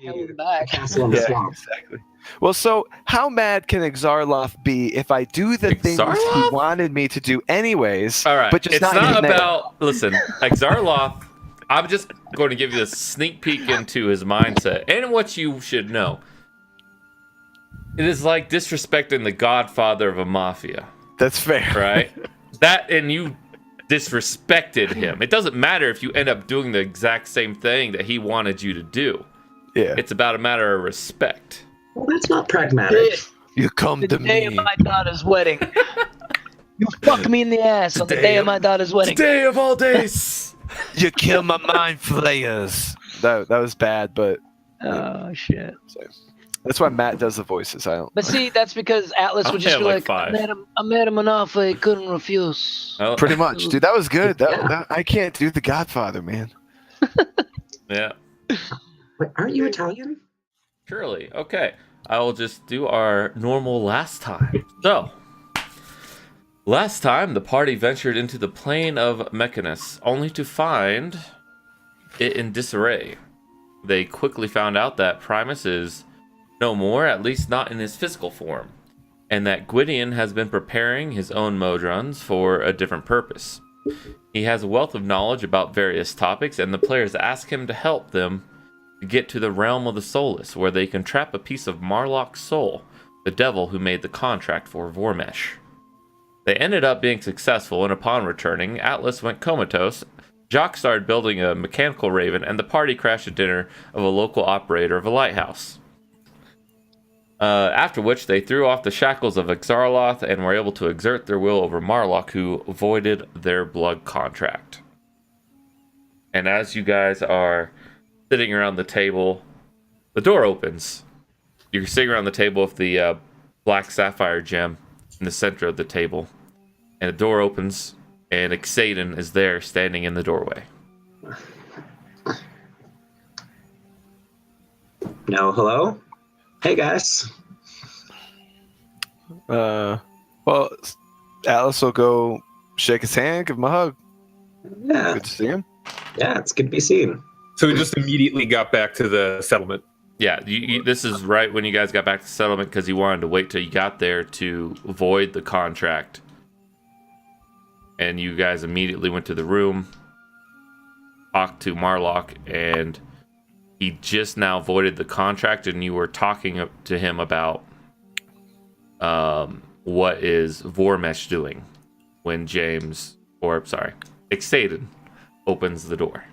Held back. Castle in the swamp. Exactly. Well, so how mad can Exarloth be if I do the things he Exarloth? wanted me to do anyways? All right, but just it's not, not his name? about. Listen, Exarloth. I'm just going to give you a sneak peek into his mindset and what you should know. It is like disrespecting the godfather of a mafia, That's fair, right? That and you disrespected him. It doesn't matter if you end up doing the exact same thing that he wanted you to do. Yeah, It's about a matter of respect. Well, that's not pragmatic. you come The to day me. of my daughter's wedding. You fuck me in the ass on the day of my daughter's wedding. Today of all days. You kill my mind flayers. That was bad, but Oh shit! that's why Matt does the voices. I don't. But see, that's because Atlas would just have be like like, five. I met him an offer he couldn't refuse. Oh, Pretty much, dude. That was good. Yeah. That I can't do the Godfather, man. yeah. Wait, aren't you Italian? Surely. Okay. I will just do our normal last time. So, last time the party ventured into the plane of Mechanus, only to find it in disarray. They quickly found out that Primus is no more, at least not in his physical form, and that Gwydion has been preparing his own Modrons for a different purpose. He has a wealth of knowledge about various topics, and the players ask him to help them to get to the realm of the Soulless, where they can trap a piece of Marlock's soul, the devil who made the contract for Vormesh. They ended up being successful, and upon returning, Atlas went comatose, Jock started building a mechanical raven, and the party crashed a dinner of a local operator of a lighthouse. After which, they threw off the shackles of Exarloth and were able to exert their will over Marlock, who voided their blood contract. And as you guys are sitting around the table, the door opens. You're sitting around the table with the black sapphire gem in the center of the table. And the door opens, and Eksaedon is there standing in the doorway. No, hello? Hey, guys. Well, Atlas will go shake his hand, give him a hug. Yeah, Good to see him. yeah, it's good to be seen. So we just immediately got back to the settlement. Yeah, this is right when you guys got back to settlement because you wanted to wait till you got there to void the contract. And you guys immediately went to the room, talked to Marlock, and he just now voided the contract, and you were talking to him about what is Vormesh doing when Eksaedon opens the door.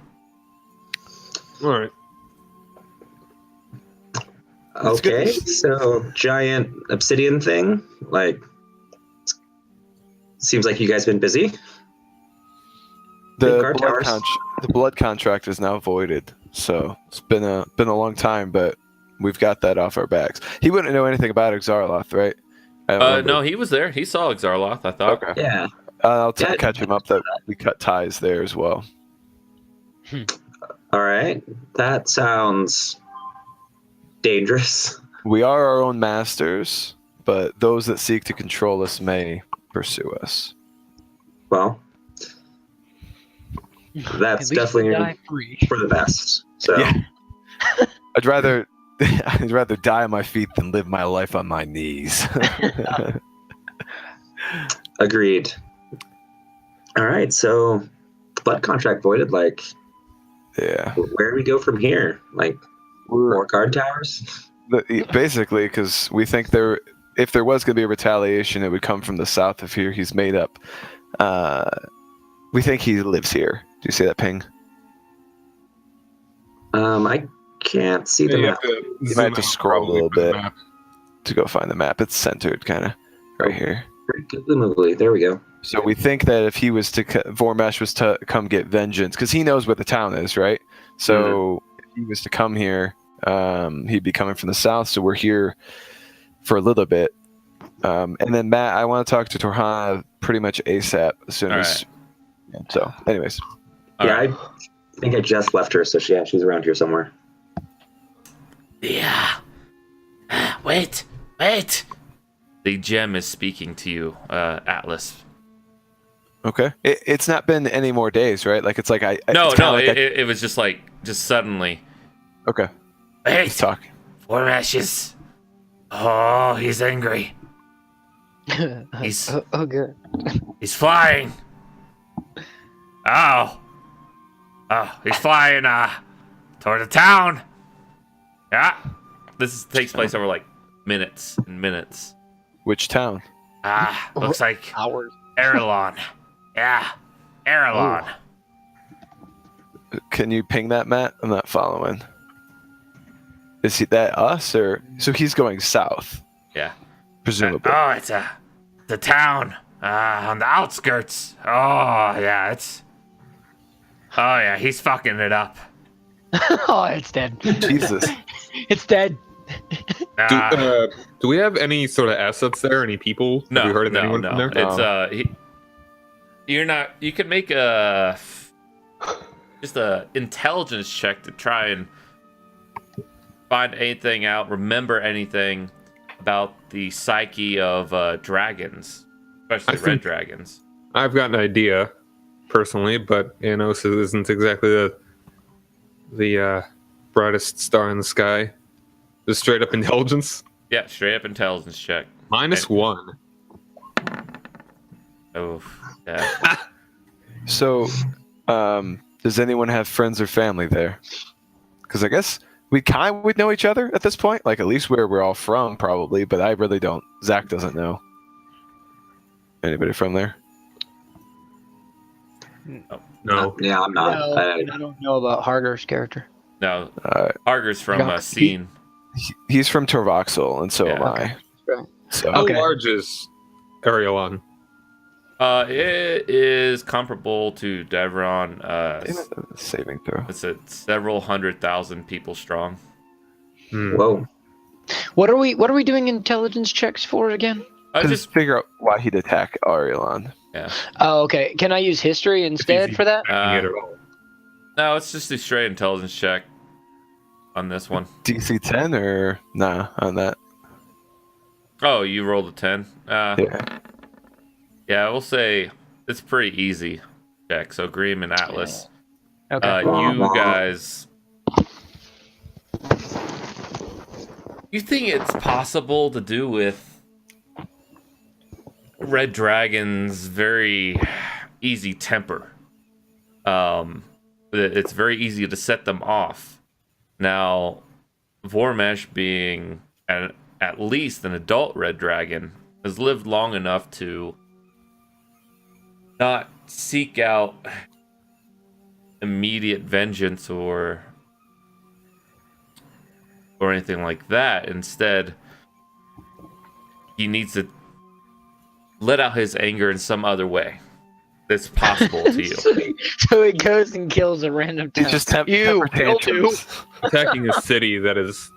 All right. Okay, so giant obsidian thing, like, seems like you guys been busy. Big guard towers. The blood contract is now voided, so it's been a long time, but we've got that off our backs. He wouldn't know anything about Exarloth, right? No, he was there. He saw Exarloth, I thought. Okay. Yeah. I'll Yeah, catch him up that we cut ties there as well. All right, that sounds dangerous. We are our own masters, but those that seek to control us may pursue us. Well, that's At least definitely we die free. for the best. So, Yeah. I'd rather die on my feet than live my life on my knees. agreed. All right, so blood contract voided. Like, Yeah. where do we go from here? Like, more guard towers? Basically, because we think if there was going to be a retaliation, it would come from the south of here. He's made up. We think he lives here. Do you see that ping? I can't see the map. You might have to scroll a little bit to go find the map. It's centered, kind of, right here. Presumably, there we go. So we think that if he was to, Vormesh was to come get vengeance, because he knows where the town is, right? So if he was to come here, he'd be coming from the south. So we're here for a little bit, and then Matt, I want to talk to Torhana pretty much ASAP as soon as. Right. So, anyways. I think I just left her, so she's around here somewhere. Yeah. Wait. The gem is speaking to you, Atlas. Okay. It's not been any more days, right? Like it's like No. It was just suddenly. Okay. He's Wait, talking. Vormash is. Oh, he's angry. He's oh, good. he's flying. Oh, he's flying toward the town. Yeah, takes place over like minutes and minutes. Which town? Looks like Hours. Erelon. Yeah, Erelon. Can you ping that, Matt? I'm not following. Is he that us or so he's going south? Yeah. Presumably. It's the town on the outskirts. Oh yeah, he's fucking it up. Oh, it's dead. Jesus. It's dead. Do we have any sort of assets there? Any people? No, have you heard of no, anyone no. from there? It's you're not. You can make a intelligence check to try and find anything out, remember anything about the psyche of dragons, especially red dragons. I've got an idea, personally, but Anos isn't exactly the brightest star in the sky. Just straight up intelligence. Yeah, straight up intelligence check. -1. Oh, yeah. So, does anyone have friends or family there? Because I guess we kind of would know each other at this point, like at least where we're all from, probably. But I really don't. Zach doesn't know anybody from there. No. Yeah, I'm not. No, I don't know about Harger's character. No, Uh, Harger's from Scene. He's from Yeah. Torvoxel, and so am Okay. I. Right. So How Okay. large is Arielon? It is comparable to Devron. saving throw. It's at several 100,000 people strong. Whoa. What are we doing intelligence checks for again? I Just just figure out why he'd attack Arielon. Oh, okay. Can I use history instead for that? Get it all. no, it's just a straight intelligence check on this one. DC 10 or nah on that? Oh, you rolled a 10. Yeah. Yeah, we'll say it's pretty easy check. So Greem and Atlas, Okay. you guys, you think it's possible to do with Red Dragon's very easy temper? It's very easy to set them off. Now, Vormesh being at least an adult Red Dragon has lived long enough to not seek out immediate vengeance or anything like that. Instead, he needs to let out his anger in some other way that's possible to you. So he goes and kills a random town. He's just You, killed you. Attacking a city that is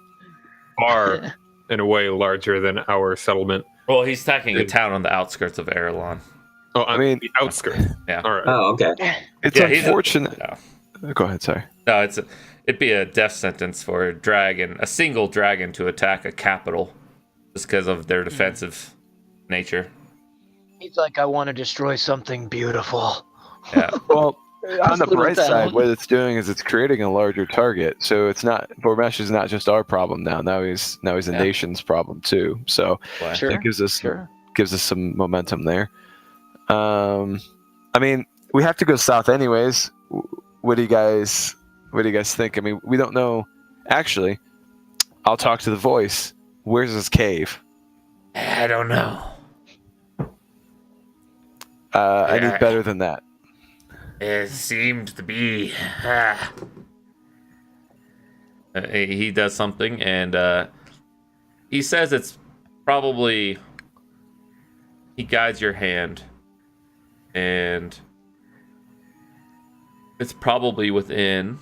far, in a way, larger than our settlement. Well, he's attacking a town on the outskirts of Erelon. Oh, I mean- the outskirts. Yeah. All right. Oh, okay. It's Yeah, he's unfortunate. No. Go ahead, sorry. No, it'd be a death sentence for a single dragon to attack a capital just because of their defensive nature. He's like, I want to destroy something beautiful. Yeah. Well, on the little bright side, town. what it's doing is it's creating a larger target. So it's not Vormesh is not just our problem now. Now he's a Yeah. nation's problem too. So Well, Sure. that gives us Sure. some momentum there. I mean, we have to go south anyways. What do you guys think? I mean, we don't know. Actually, I'll talk to the voice. Where's this cave? I don't know. I Yeah. need better than that. It seemed to be. He does something, and he says it's probably. He guides your hand, and it's probably within.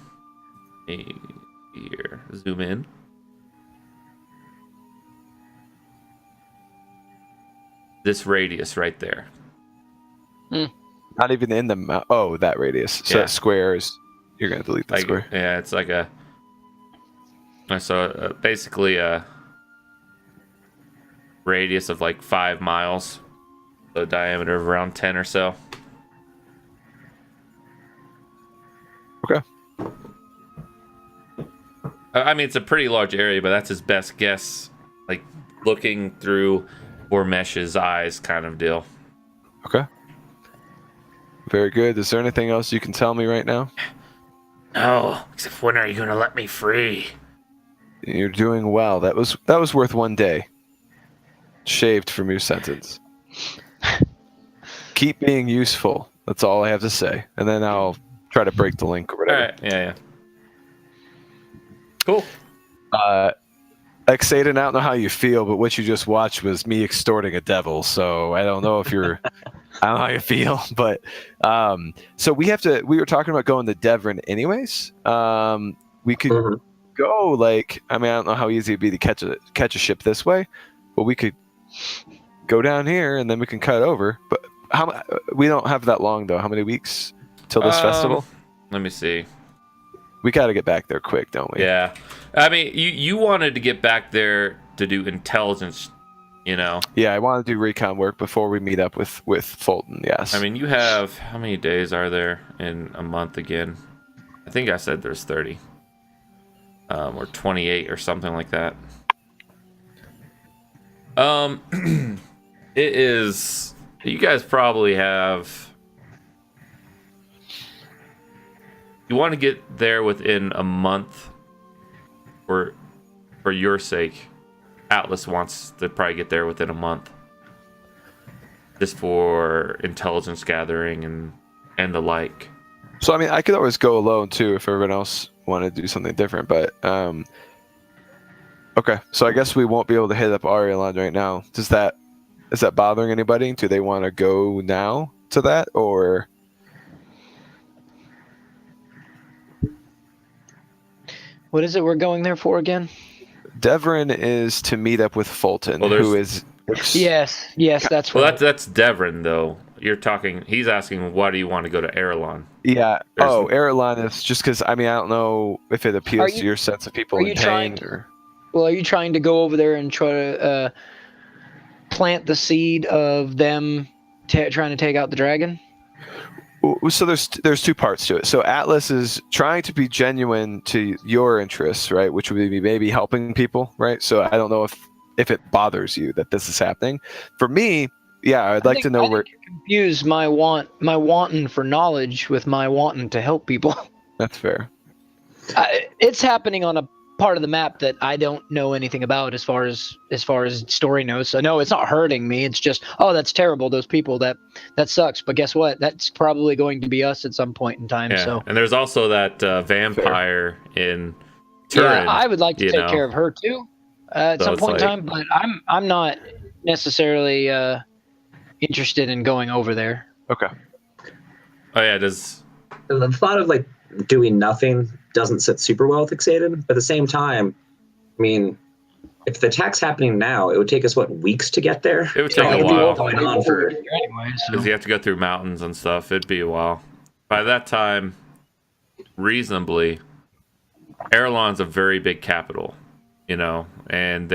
Here, zoom in. This radius right there. Not even in the oh, that radius. So Yeah. that square is. You're gonna delete that Like, square. yeah, it's like a. So basically a radius of like 5 miles, a diameter of around 10 or so. Okay. I mean, it's a pretty large area, but that's his best guess. Like looking through Vormesh's eyes, kind of deal. Okay. Very good. Is there anything else you can tell me right now? No, except when are you gonna let me free? You're doing well. That was worth 1 day. Shaved from your sentence. Keep being useful. That's all I have to say. And then I'll try to break the link or All whatever. right, yeah. Cool. Eksaedon, I don't know how you feel, but what you just watched was me extorting a devil. So I don't know if you're, I don't know how you feel, but so we were talking about going to Devon anyways. We could go like, I mean, I don't know how easy it'd be to catch a ship this way, but we could go down here and then we can cut over. But we don't have that long though. How many weeks till this festival? Let me see. We got to get back there quick, don't we? Yeah. I mean, you wanted to get back there to do intelligence, you know? Yeah, I want to do recon work before we meet up with Fulton, yes. I mean, you have, how many days are there in a month again? I think I said there's 30. Or 28 or something like that. It is, you guys probably have, you want to get there within a month for your sake. Atlas wants to probably get there within a month, just for intelligence gathering and the like. So I mean, I could always go alone too if everyone else wanted to do something different. But okay, so I guess we won't be able to hit up Arielon right now. Is that bothering anybody? Do they want to go now to that, or? What is it we're going there for again? Devon is to meet up with Fulton, who is. Yes, that's right. Well, that's Devon though. You're talking. He's asking, why do you want to go to Arielon? Yeah. Arielon is just because. I mean, I don't know if it appeals to your sense of people in pain. Well, are you trying to go over there and try to plant the seed of them trying to take out the dragon? So there's two parts to it. So Atlas is trying to be genuine to your interests, right? Which would be maybe helping people, right? So I don't know if it bothers you that this is happening. For me, yeah, I'd like to know where. You confuse my wanting for knowledge with my wanting to help people. That's fair. It's happening on a part of the map that I don't know anything about as far as story knows. So no, it's not hurting me. It's just, oh, that's terrible. Those people, that sucks. But guess what? That's probably going to be us at some point in time. Yeah. So, and there's also that vampire in Turin. Yeah, I would like to take care of her too at some point in time. But I'm not necessarily interested in going over there. Okay. Oh yeah, the thought of like doing nothing doesn't sit super well with Eksaedon, but at the same time, I mean, if the attack's happening now, it would take us weeks to get there. It would take a while. Because you have to go through mountains and stuff. It'd be a while. By that time, reasonably, Arielon's a very big capital, you know, and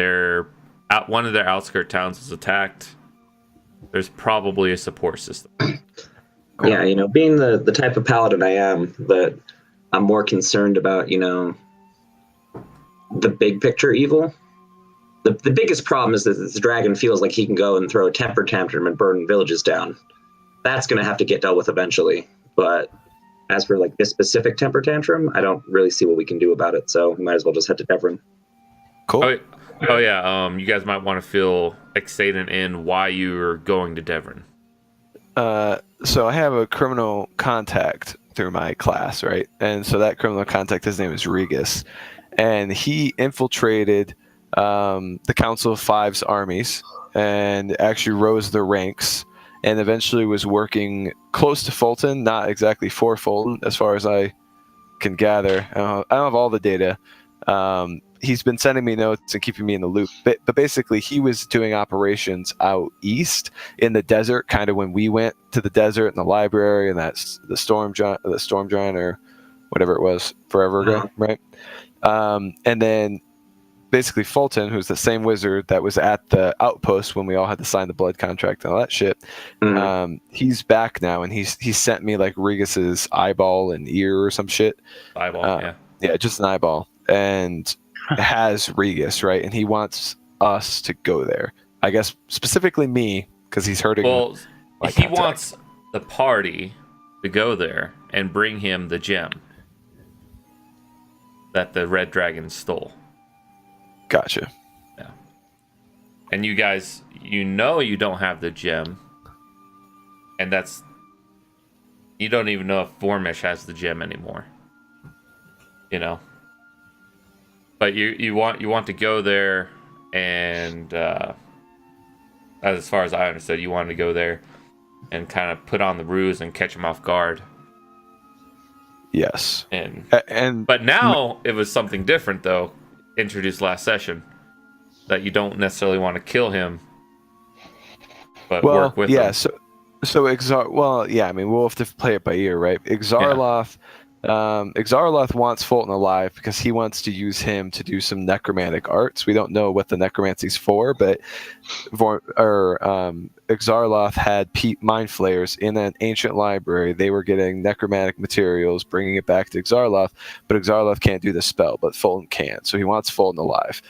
one of their outskirt towns is attacked. There's probably a support system. Cool. Yeah, you know, being the type of paladin I am, that I'm more concerned about, you know, the big picture evil. The biggest problem is that this dragon feels like he can go and throw a temper tantrum and burn villages down. That's going to have to get dealt with eventually. But as for like this specific temper tantrum, I don't really see what we can do about it. So we might as well just head to Devon. Cool. Oh yeah. You guys might want to fill Eksaedon in why you're going to Devon. So I have a criminal contact through my class, right? And so that criminal contact, his name is Regus, and he infiltrated the Council of Five's armies and actually rose their ranks and eventually was working close to Fulton, not exactly for Fulton as far as I can gather. I don't have all the data. He's been sending me notes and keeping me in the loop, but basically he was doing operations out east in the desert, kind of when we went to the desert and the library and that's the storm giant or whatever it was forever ago, right? And then basically Fulton, who's the same wizard that was at the outpost when we all had to sign the blood contract and all that shit, he's back now, and he sent me like Regus's eyeball and ear or some shit. Eyeball, yeah, just an eyeball. and has Regis, right? And he wants us to go there. I guess specifically me, because he's hurting. Well, my he contact. wants the party to go there and bring him the gem that the Red Dragon stole. Gotcha. Yeah. And you guys, you know you don't have the gem. And that's... You don't even know if Vormesh has the gem anymore. You know? But you want to go there, and as far as I understood, you wanted to go there and kind of put on the ruse and catch him off guard. Yes. But now it was something different, though, introduced last session, that you don't necessarily want to kill him, but work with him. So Exar. I mean, we'll have to play it by ear, right? Exarloth. Exarloth wants Fulton alive because he wants to use him to do some necromantic arts. We don't know what the necromancy's for, but Exarloth had mind flayers in an ancient library. They were getting necromantic materials, bringing it back to Exarloth, but Exarloth can't do the spell, but Fulton can. So he wants Fulton alive.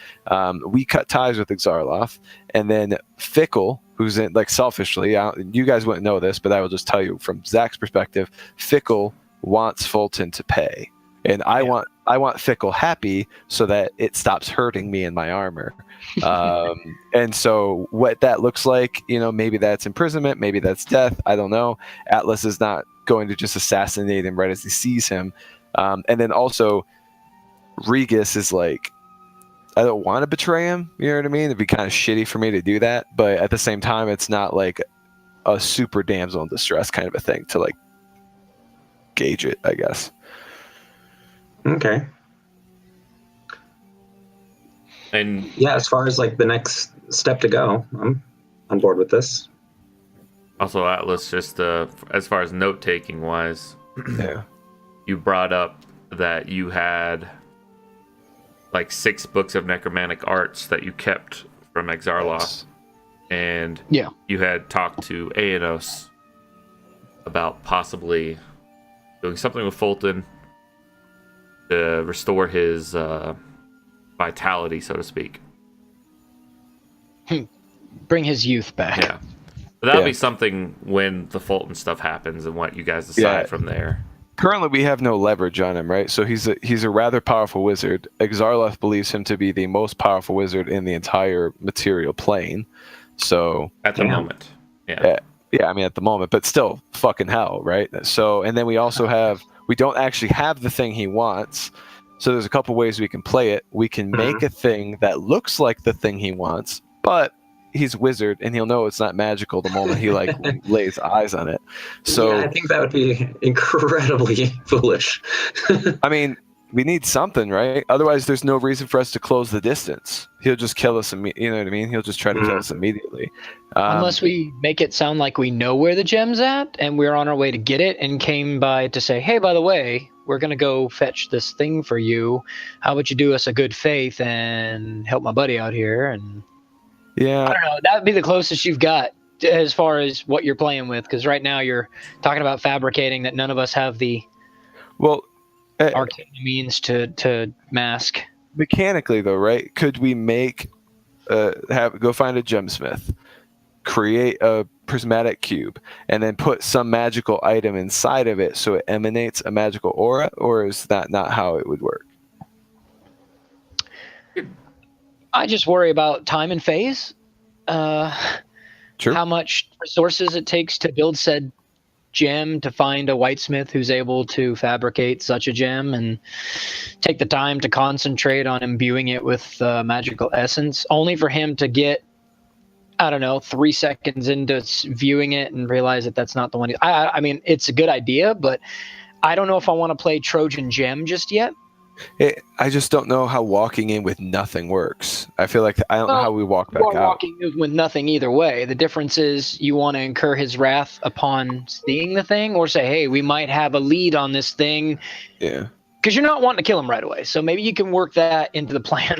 We cut ties with Exarloth, and then Fickle, who's in, like, selfishly, you guys wouldn't know this, but I will just tell you from Zach's perspective, Fickle wants Fulton to pay, and I want Fickle happy so that it stops hurting me in my armor. And so what that looks like, maybe that's imprisonment, maybe that's death, I don't know. Atlas is not going to just assassinate him right as he sees him. And then also Regis is like, I don't want to betray him, you know what I mean? It'd be kind of shitty for me to do that, but at the same time, it's not like a super damsel in distress kind of a thing to, like, gauge it, I guess. Okay. And yeah, as far as like the next step to go, I'm on board with this. Also, Atlas, just as far as note taking wise, yeah, you brought up that you had like 6 books of necromantic arts that you kept from Exarloth, yes. And yeah, you had talked to Aenos about possibly doing something with Fulton to restore his vitality, so to speak. Bring his youth back. Yeah. But that'll be something when the Fulton stuff happens and what you guys decide from there. Currently, we have no leverage on him, right? So he's a rather powerful wizard. Exarloth believes him to be the most powerful wizard in the entire material plane. So at the moment, yeah. Yeah, I mean, at the moment, but still fucking hell, right? So, and then we don't actually have the thing he wants. So there's a couple ways we can play it. We can make a thing that looks like the thing he wants, but he's a wizard and he'll know it's not magical the moment he like lays eyes on it. So yeah, I think that would be incredibly foolish. I mean, we need something, right? Otherwise, there's no reason for us to close the distance. He'll just kill us. You know what I mean? He'll just try to kill us immediately. Unless we make it sound like we know where the gem's at and we're on our way to get it and came by to say, hey, by the way, we're going to go fetch this thing for you. How about you do us a good faith and help my buddy out here? And yeah, I don't know. That would be the closest you've got as far as what you're playing with. Because right now you're talking about fabricating that none of us have the arcane means to mask. Mechanically, though, right? Could we make go find a gemsmith, create a prismatic cube, and then put some magical item inside of it so it emanates a magical aura? Or is that not how it would work? I just worry about time and phase. True. How much resources it takes to build said gem, to find a whitesmith who's able to fabricate such a gem and take the time to concentrate on imbuing it with magical essence, only for him to get, I don't know, 3 seconds into viewing it and realize that that's not the one. I mean, it's a good idea, but I don't know if I want to play Trojan Gem just yet. I just don't know how walking in with nothing works. I feel like I don't know how we walk back out. Walking with nothing either way. The difference is you want to incur his wrath upon seeing the thing, or say, hey, we might have a lead on this thing. Yeah. Because you're not wanting to kill him right away. So maybe you can work that into the plan.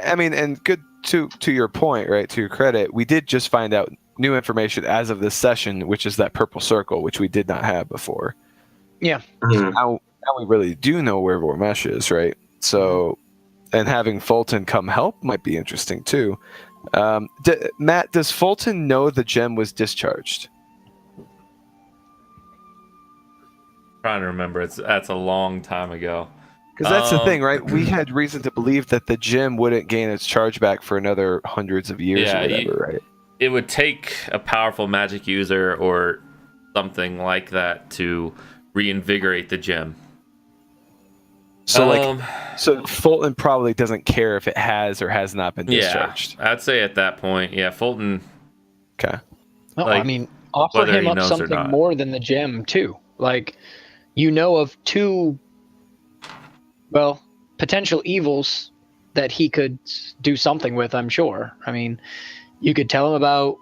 I mean, and good to your point, right? To your credit, we did just find out new information as of this session, which is that purple circle, which we did not have before. Yeah. Now we really do know where Vormesh is, right? So, and having Fulton come help might be interesting too. Matt, does Fulton know the gem was discharged? Trying to remember. That's a long time ago. Because that's the thing, right? We had reason to believe that the gem wouldn't gain its charge back for another hundreds of years or whatever, right? It would take a powerful magic user or something like that to reinvigorate the gem. So so Fulton probably doesn't care if it has or has not been discharged. Yeah, I'd say at that point, Fulton. Okay. No, Like, I mean, offer whether him he up knows or something not. more than the gem too. Like, you know of two, well, potential evils that he could do something with. I'm sure. I mean, you could tell him about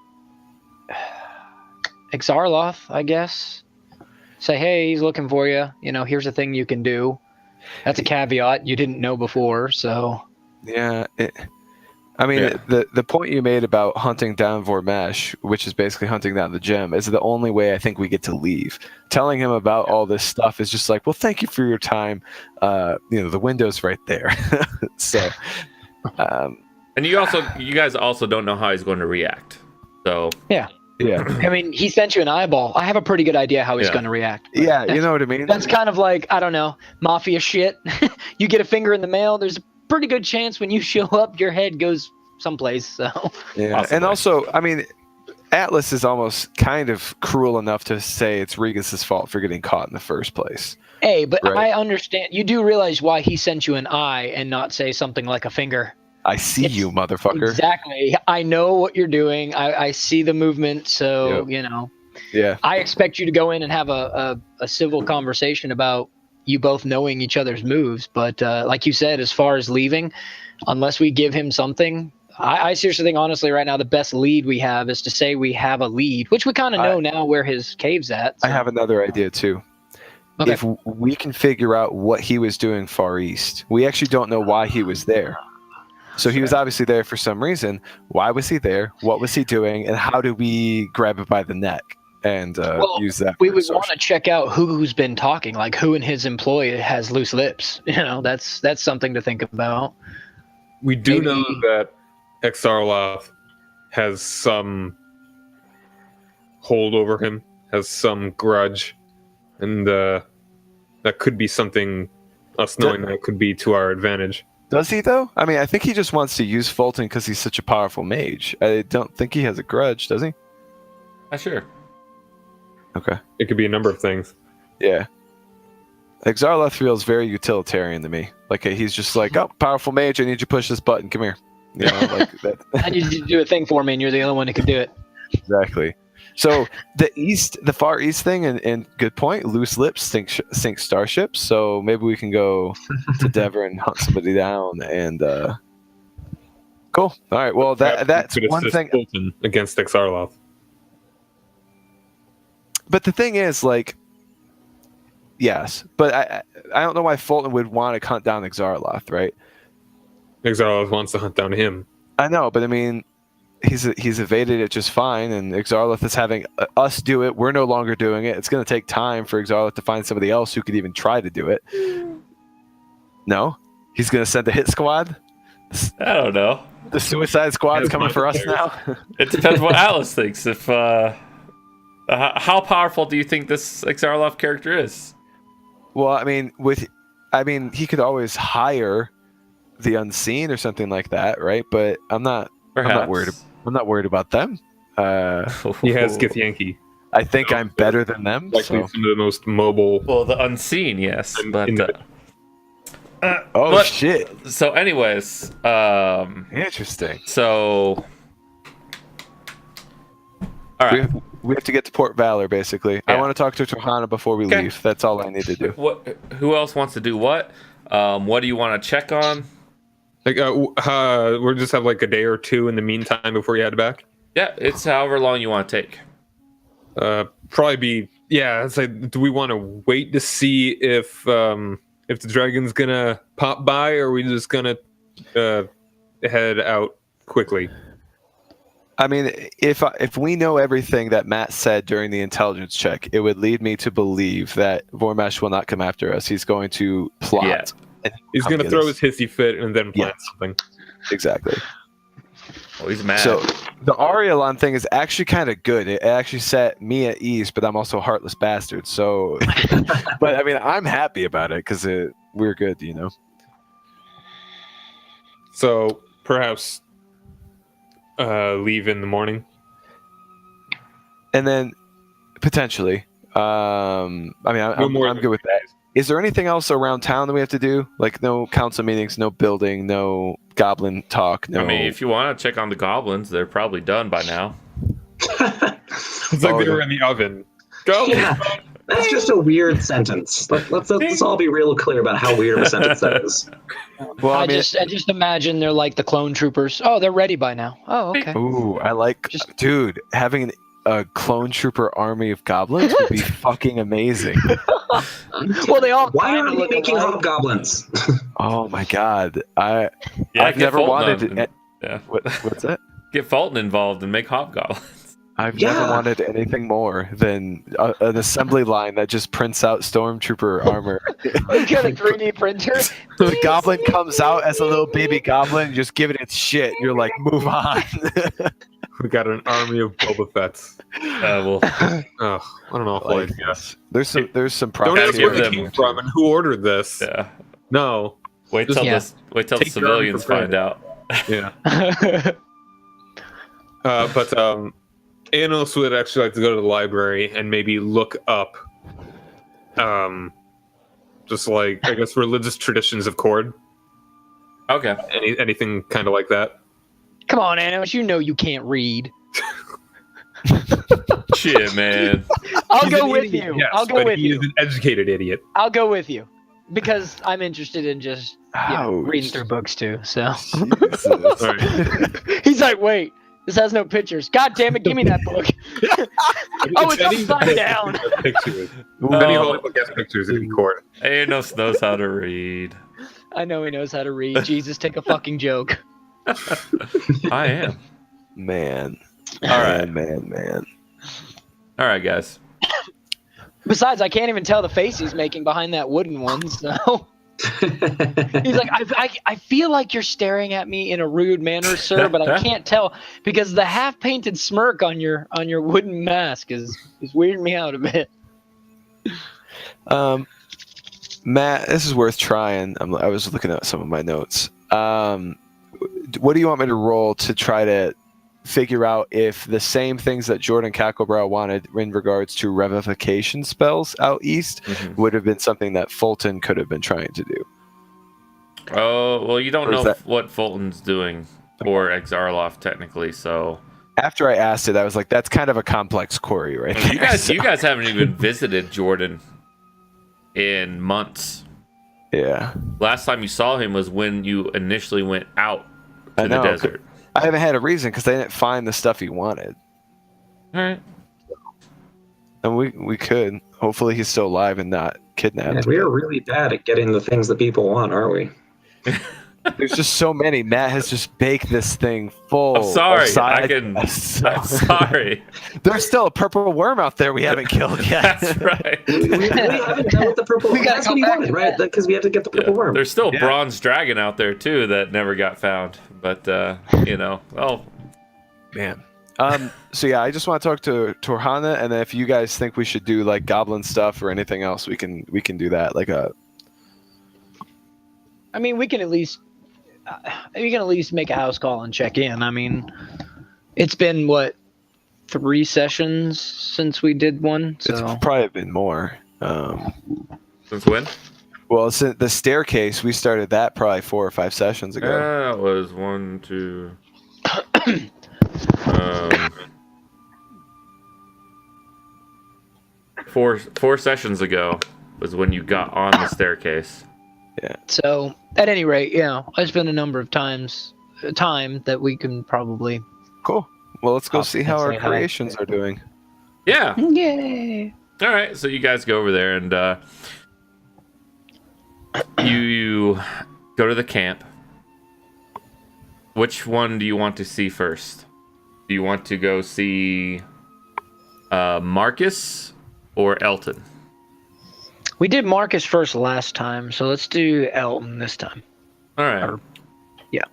Exarloth, I guess. Say, hey, he's looking for you. You know, here's a thing you can do. That's a caveat you didn't know before, so. Yeah. The point you made about hunting down Vormesh, which is basically hunting down the gem, is the only way I think we get to leave. Telling him about all this stuff is just like, well, thank you for your time. The window's right there. So. And you guys also don't know how he's going to react. So Yeah. I mean, he sent you an eyeball. I have a pretty good idea how he's going to react. Yeah, you know what I mean? That's kind of like, I don't know, mafia shit. You get a finger in the mail, there's a pretty good chance when you show up, your head goes someplace. So yeah, Possibly. And also, I mean, Atlas is almost kind of cruel enough to say it's Regis's fault for getting caught in the first place. Hey, but Right. I understand. You do realize why he sent you an eye and not say something like a finger. I see It's- you, motherfucker. Exactly. I know what you're doing. I see the movement. So, Yeah. I expect you to go in and have a civil conversation about you both knowing each other's moves. But like you said, as far as leaving, unless we give him something, I seriously think, honestly, right now, the best lead we have is to say we have a lead, which we kind of know now where his cave's at. I so. have another idea too. Okay. If we can figure out what he was doing far east, we actually don't know why he was there. So he was obviously there for some reason. Why was he there? What was he doing? And how do we grab it by the neck and use that? We for would a want social? to check out who's been talking, like who in his employ has loose lips. That's something to think about. We do Maybe- know that Exarloth has some hold over him, has some grudge, and that could be something, us knowing that could be to our advantage. Does he though? I mean, I think he just wants to use Fulton because he's such a powerful mage. I don't think he has a grudge, does he? sure. Okay. It could be a number of things. Yeah. Exarloth feels very utilitarian to me. Like he's just like, oh, powerful mage, I need you to push this button. Come here. Like that. I need you to do a thing for me, and you're the only one who can do it. Exactly. So the far east thing, and good point. Loose lips sink starships. So maybe we can go to Dever and hunt somebody down. And cool. All right. Well, that's Could one assist thing. Fulton against Exarloth. But the thing is, like, yes, but I don't know why Fulton would want to hunt down Exarloth, right? Exarloth wants to hunt down him. I know, but I mean, he's evaded it just fine, and Exarloth is having us do it. We're no longer doing it. It's going to take time for Exarloth to find somebody else who could even try to do it. No? He's going to send a hit squad? I don't know. The Suicide Squad's coming for us now? It depends what Alice thinks. If how powerful do you think this Exarloth character is? Well, I mean, he could always hire the Unseen or something like that, right? But I'm not worried. I'm not worried about them. He has Githyanki. I think I'm better than them. Likely So. some of the most mobile. Well, the unseen, yes, but Oh but- shit! so anyways, Interesting. so all right. We have to get to Port Valor, basically. I Yeah. want to talk to Tohana before we Okay. leave. That's all I need to do. Who else wants to do what? What do you want to check on? Like, we'll just have like a day or two in the meantime before you head back. Yeah, it's however long you want to take. Probably be It's like, do we want to wait to see if the dragon's gonna pop by, or are we just gonna head out quickly? I mean, if we know everything that Matt said during the intelligence check, it would lead me to believe that Vormesh will not come after us. He's going to plot He's Come gonna get throw us. his hissy fit and then Yeah. plant something. Exactly. Oh, he's mad. So the Arielon thing is actually kind of good. It actually set me at ease, but I'm also a heartless bastard. So, but I mean, I'm happy about it because we're good, you know. So perhaps leave in the morning. And then potentially, I mean, No more I'm than good with 3 that. days. Is there anything else around town that we have to do? Like no council meetings, no building, no goblin talk, no. I mean, if you want to check on the goblins, they're probably done by now. It's like Oh, they yeah. were in the oven. Go. Yeah, that's just a weird sentence. Let's all be real clear about how weird of a sentence that is. Well, I I mean, just imagine they're like the clone troopers. Oh, they're ready by now. Oh, okay. ooh, I like, Just- dude, having a clone trooper army of goblins would be fucking amazing. Well, they all Why kind aren't of we look making alike. hobgoblins? Oh my god, Yeah, I've get never Fulton wanted on- to. Yeah, What's that? get Fulton involved and make hobgoblins. I've Yeah. never wanted anything more than an assembly line that just prints out stormtrooper armor. You got a 3D printer. The goblin comes out as a little baby goblin, you just give it its shit. You're like, move on. We got an army of Boba Fett's. Well, Oh, I don't know if Like, yes. there's some Don't Gotta ask prophecy. where give they them- came from and who ordered this. yeah. No. Wait till Yeah. the Take your army for civilians find granted. out. Yeah. But Anos would actually like to go to the library and maybe look up, just like I guess religious traditions of Cord. Okay. Anything kind of like that. Come on, Anos. You know you can't read. Shit, man. I'll He's go an with idiot, you. yes, I'll go but with he you. is an educated idiot. I'll go with you because I'm interested in just Ouch. reading through books too. So Jesus. All right. he's like, wait, this has no pictures. God damn it, give me that book. Oh, it's If upside any down. book has Pictures. Oh. If any holy book has pictures, it'd be Cord. Anos knows how to read. I know he knows how to read. Jesus, take a fucking joke. I am. Man. All right. Man. All right, guys. Besides, I can't even tell the face he's making behind that wooden one. So he's like, I feel like you're staring at me in a rude manner, sir, but I can't tell because the half-painted smirk on your wooden mask is weirding me out a bit. Matt, this is worth trying. I was looking at some of my notes. What do you want me to roll to try to figure out if the same things that Jordan Cacklebrow wanted in regards to revivification spells out east would have been something that Fulton could have been trying to do? Oh, well, you don't Or is know that- what Fulton's doing or Exarloff technically, so After I asked it, I was like, that's kind of a complex query, right? you guys haven't even visited Jordan in months. Yeah. Last time you saw him was when you initially went out I to the know. desert. I haven't had a reason because they didn't find the stuff he wanted. All right. And we could. Hopefully he's still alive and not kidnapped. Yeah, we are really bad at getting the things that people want, aren't we? There's just so many. Matt has just baked this thing full. I'm sorry. of side I can. quests. I'm sorry. There's still a purple worm out there we haven't killed yet. That's right. We haven't dealt with the purple We worm. gotta That's go what he back wanted, to right? that. Because we had to get the purple worm. There's still a Yeah. bronze dragon out there too that never got found. But well, Man. So yeah, I just want to talk to Torhana, and then if you guys think we should do like goblin stuff or anything else, we can do that. Like I mean, we can at least make a house call and check in. I mean, it's been what 3 sessions since we did one, so it's probably been more. since when? Well, since the staircase, we started that probably 4 or 5 sessions ago. That was 1, 2. 4 sessions ago was when you got on the staircase. so at any rate, it's been a number of time that we can probably. Cool. Well, let's go I'll see how our say hi. creations are doing. Yeah. Yay! All right. So you guys go over there and you go to the camp. Which one do you want to see first? Do you want to go see Marcus or Elton? We did Marcus first last time, so let's do Elton this time. All right. Yeah. All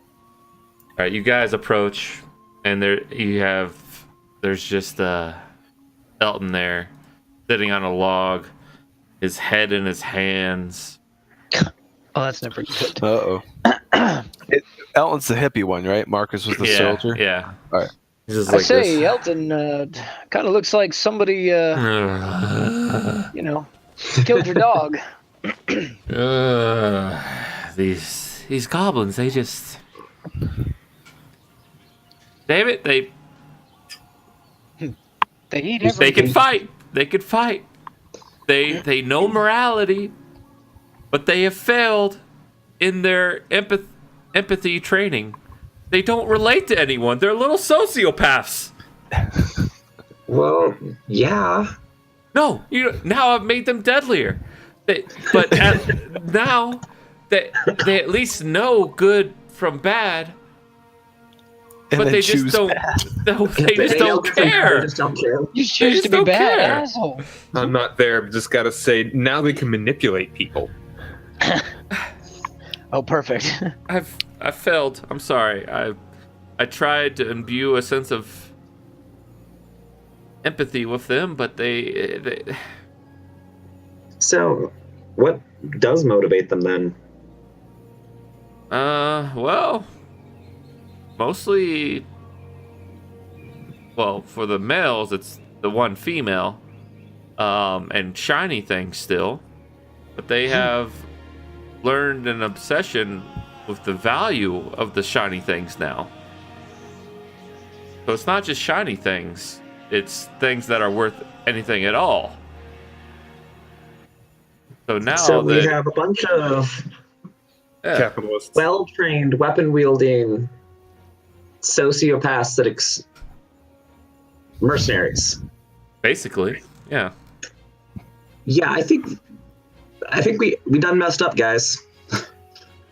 right. You guys approach, and there's just Elton there, sitting on a log, his head in his hands. Oh, that's never good. Uh-oh. Elton's the hippie one, right? Marcus was the soldier? Yeah. All right. He's just I like say this. Elton kind of looks like somebody, killed your dog. These goblins, they just... Damn it, they eat everything. They can fight. They could fight. They know morality, but they have failed in their empathy training. They don't relate to anyone. They're little sociopaths. Well, yeah. No, now I've made them deadlier. Now they at least know good from bad. And But they just don't. No, they just don't care. Just don't care. You choose to be don't bad, care. asshole. I'm not there, but just gotta say, now they can manipulate people. Oh, perfect. I failed. I'm sorry. I tried to imbue a sense of empathy with them, but they So, what does motivate them then? well, mostly, well, for the males, it's the one female, and shiny things still, but they have learned an obsession with the value of the shiny things now. So it's not just shiny things, it's things that are worth anything at all. So now So we have a bunch of Capitalists. well-trained, weapon-wielding sociopaths that mercenaries. basically, yeah. Yeah, I think we done messed up, guys.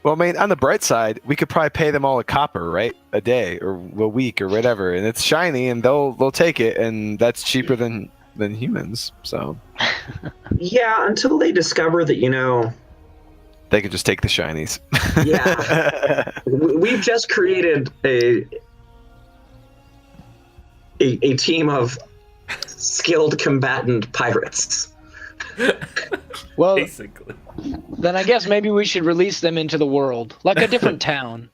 Well, I mean, on the bright side, we could probably pay them all a copper, right? A day or a week or whatever, and it's shiny, and they'll take it, and that's cheaper than humans. So Yeah, until they discover that, they could just take the shinies. yeah, we've just created a team of skilled combatant pirates. Well, Basically. then I guess maybe we should release them into the world, like a different town,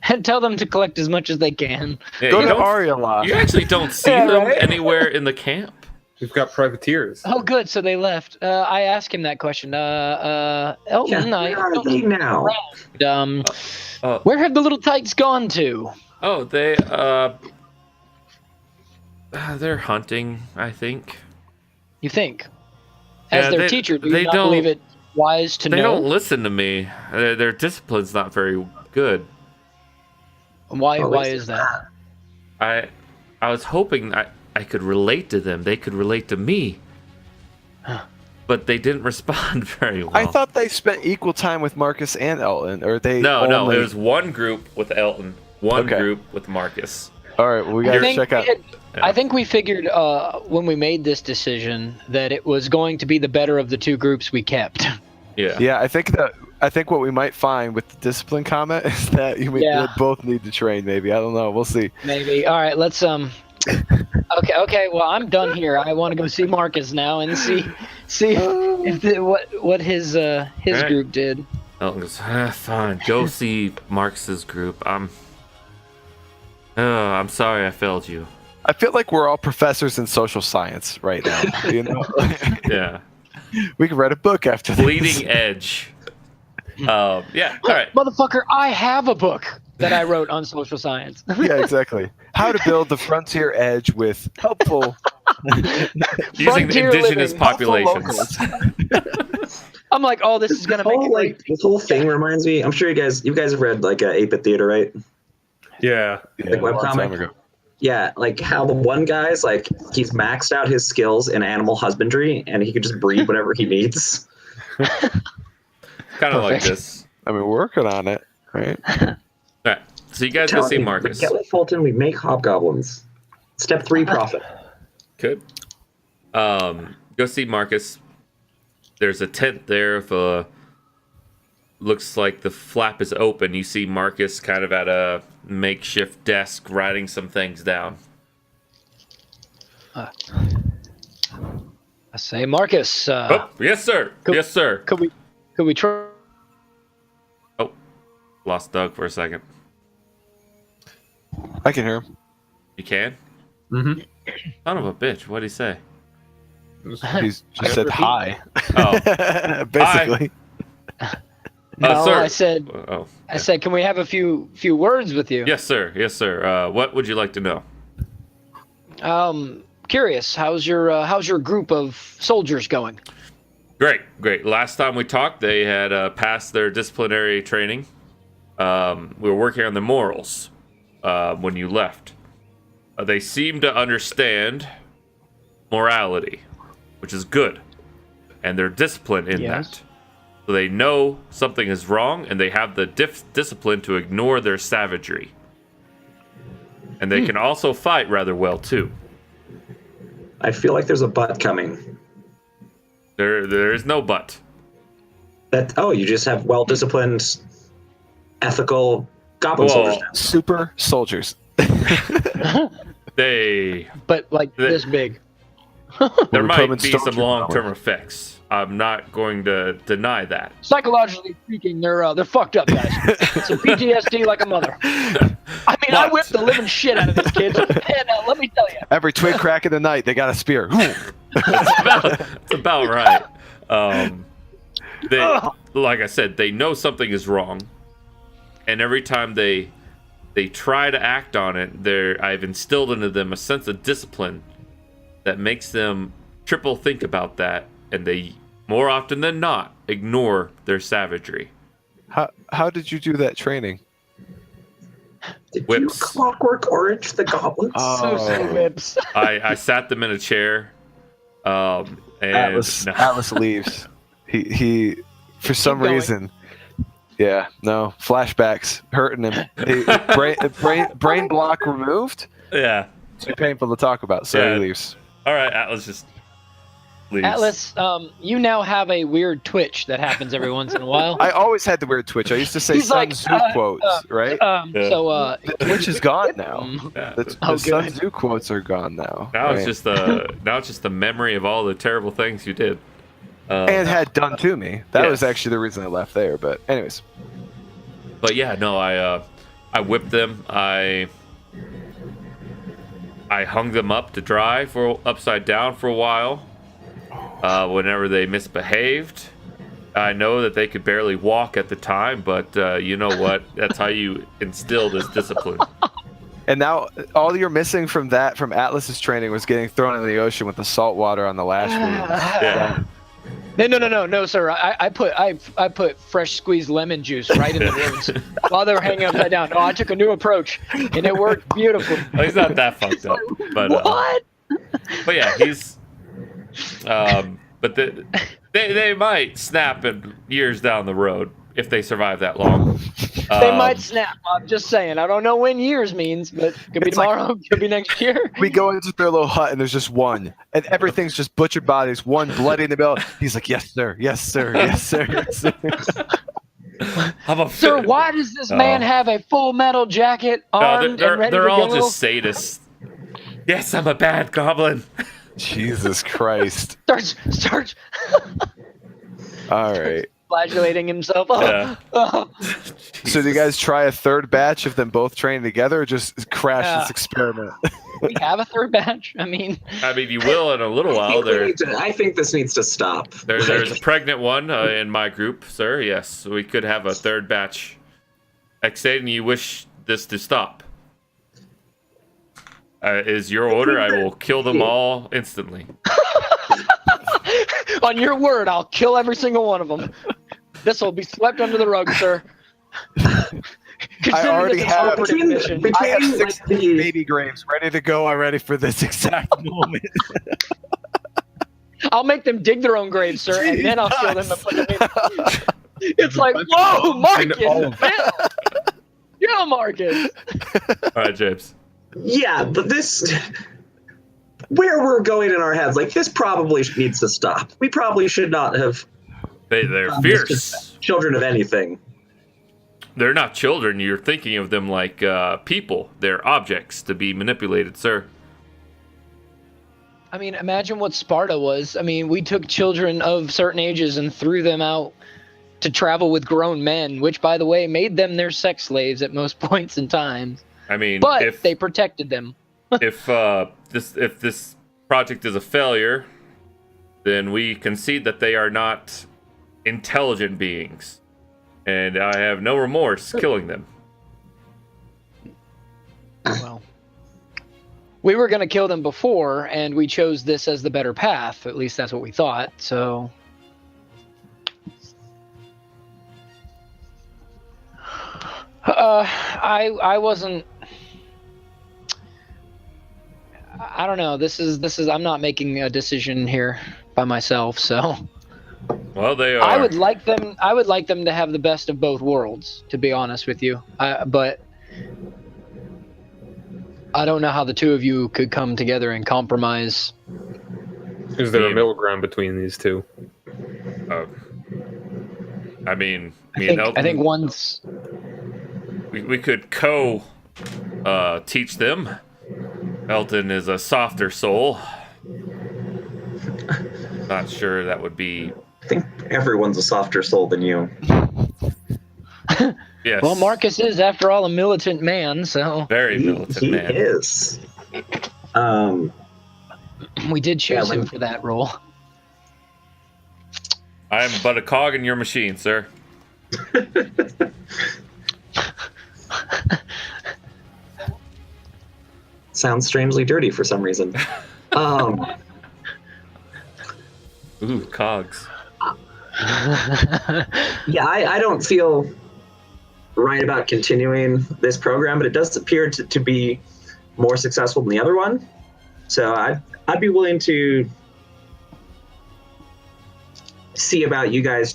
and tell them to collect as much as they can. Yeah, Go you to don't- Ariela. You actually don't see Yeah, them right? anywhere in the camp. We've got privateers. Oh, good. So they left. I asked him that question. Elton, Yeah, where are they now? Where have the little tykes gone to? Oh, they're hunting, I think. You think? As Yeah, their they- teacher, do they you not don't- believe it wise to They know? don't listen to me. Their discipline's not very good. Why Well, why at least is that? I was hoping I could relate to them. They could relate to me. But they didn't respond very well. I thought they spent equal time with Marcus and Elton, or they No, only... it was one group with Elton, one Okay. group with Marcus. All right, well, we I gotta think check out. I think we figured when we made this decision that it was going to be the better of the two groups we kept. Yeah. Yeah, I think what we might find with the discipline comment is that they both need to train. Maybe, I don't know. We'll see. Maybe. All right, let's Okay. Well, I'm done here. I want to go see Marcus now and see if what his right. group did. Elton goes, fine, go see Marcus's group. I'm sorry I failed you. I feel like we're all professors in social science right now. Yeah. We could write a book after this. Bleeding edge. Yeah, all right. Motherfucker, I have a book that I wrote on social science. Yeah, exactly. How to build the frontier edge with helpful Using Frontier indigenous living. populations. I'm like, oh, this is gonna make it great. This whole thing reminds me. I'm sure you guys have read like 8-Bit Theater, right? Yeah. Yeah, a long webcomic. time ago. Yeah, like how the one guy's like he's maxed out his skills in animal husbandry and he could just breed whatever he needs. Kind of like Perfect. this. I mean, we're working on it, right? All right. So you guys go see Marcus. We get with Fulton, we make hobgoblins. Step 3, profit. Good. Go see Marcus. there's a tent there. If looks like the flap is open, you see Marcus kind of at a makeshift desk writing some things down. I say, Marcus. Oh, yes, sir. Yes, sir. Could we try? Oh, lost Doug for a second. I can hear him. You can? Mm-hmm. Son of a bitch. What'd he say? He's just said hi. Oh. Basically. No, Sir. I said, can we have a few words with you? Yes, sir. Yes, sir. What would you like to know? Curious. How's your group of soldiers going? Great. Last time we talked, they had passed their disciplinary training. We were working on the morals when you left. They seem to understand morality, which is good, and they're disciplined in that. So they know something is wrong, and they have the discipline to ignore their savagery. And they can also fight rather well, too. I feel like there's a but coming. There is no but. You just have well-disciplined, ethical goblin soldiers now. Super soldiers. But like this big. There might Roman be some soldier long-term power. effects. I'm not going to deny that. Psychologically speaking, they're fucked up, guys. Some PTSD like a mother. I mean, I whipped the living shit out of these kids, and let me tell you. Every twig crack of the night, they got a spear. It's about right. Like I said, they know something is wrong, and every time they try to act on it, I've instilled into them a sense of discipline that makes them triple think about that, and they, more often than not, ignore their savagery. How did you do that training? Did Whips. you Clockwork Orange the goblins? So whips. I sat them in a chair, and Atlas leaves. He for some going. reason. Yeah, no flashbacks hurting him. Brain block removed. yeah. Too painful to talk about, so Yeah. he leaves. All right, Atlas just leaves. Atlas, you now have a weird twitch that happens every once in a while. I always had the weird twitch. I used to say He's Sun like, Tzu quotes, right? Yeah. So The twitch is gone now. Yeah. The Sun Tzu quotes are gone now. Now right? it's just the memory of all the terrible things you did. And had done to me. That was Yes. actually the reason I left there. But anyways, But yeah, no, I whipped them. I hung them up to dry upside down for a while. Whenever they misbehaved, I know that they could barely walk at the time, but you know what? That's how you instill this discipline. and now all you're missing from Atlas's training was getting thrown into the ocean with the salt water on the lash wounds. Yeah. No, sir. I put fresh squeezed lemon juice right in the wounds while they were hanging upside down. No, I took a new approach, and it worked beautifully. Well, he's not that fucked up, but What? but yeah, he's. But they might snap in years down the road if they survive that long. They might snap. I'm just saying. I don't know when years means, but could be It's like- tomorrow, could be next year. We go into their little hut and there's just one, and everything's just butchered bodies, one bloody in the middle. He's like, "Yes, sir. Yes, sir. Yes, sir. Yes, sir." How about Sir, why does this man have a full metal jacket, armed and ready they're to all go? just sadists. Yes, I'm a bad goblin. Jesus Christ! Starts All right. flagellating himself. Yeah. So do you guys try a third batch of them both training together, or just crash Yeah. this experiment? We have a third batch. I mean, You will in a little while. I think this needs to stop. There's a pregnant one in my group, sir. Yes, we could have a third batch. Eksaedon, you wish this to stop? Is your order? I will kill them all instantly. on your word, I'll kill every single one of them. This will be swept under the rug, sir. I already have mission. I have Between, 6 like, the- baby graves ready to go already for this exact moment. I'll make them dig their own graves, sir, and then I'll kill them and put them in. It's like, whoa, Marcus! Yeah, Marcus! All right, James. Yeah, but this, where we're going in our heads, like, this probably needs to stop. We probably should not have They're fierce. Children of anything. They're not children. You're thinking of them like people. They're objects to be manipulated, sir. I mean, imagine what Sparta was. I mean, we took children of certain ages and threw them out to travel with grown men, which, by the way, made them their sex slaves at most points in time. I mean, but if they protected them. if this project is a failure, then we concede that they are not intelligent beings, and I have no remorse killing them. Well, we were going to kill them before, and we chose this as the better path. At least that's what we thought. So, I wasn't. I don't know. This is. I'm not making a decision here by myself. So. Well, they are. I would like them. I would like them to have the best of both worlds. To be honest with you, but. I don't know how the two of you could come together and compromise. Is there a middle ground between these two? I mean, I think one's. We could teach them. Elton is a softer soul. Not sure that would be. I think everyone's a softer soul than you. Yes. Well, Marcus is, after all, a militant man, so Very militant man. He is. We did choose him for that role. I am but a cog in your machine, sir. Sounds strangely dirty for some reason. Ooh, cogs. Yeah, I don't feel right about continuing this program, but it does appear to be more successful than the other one. So I'd be willing to see about you guys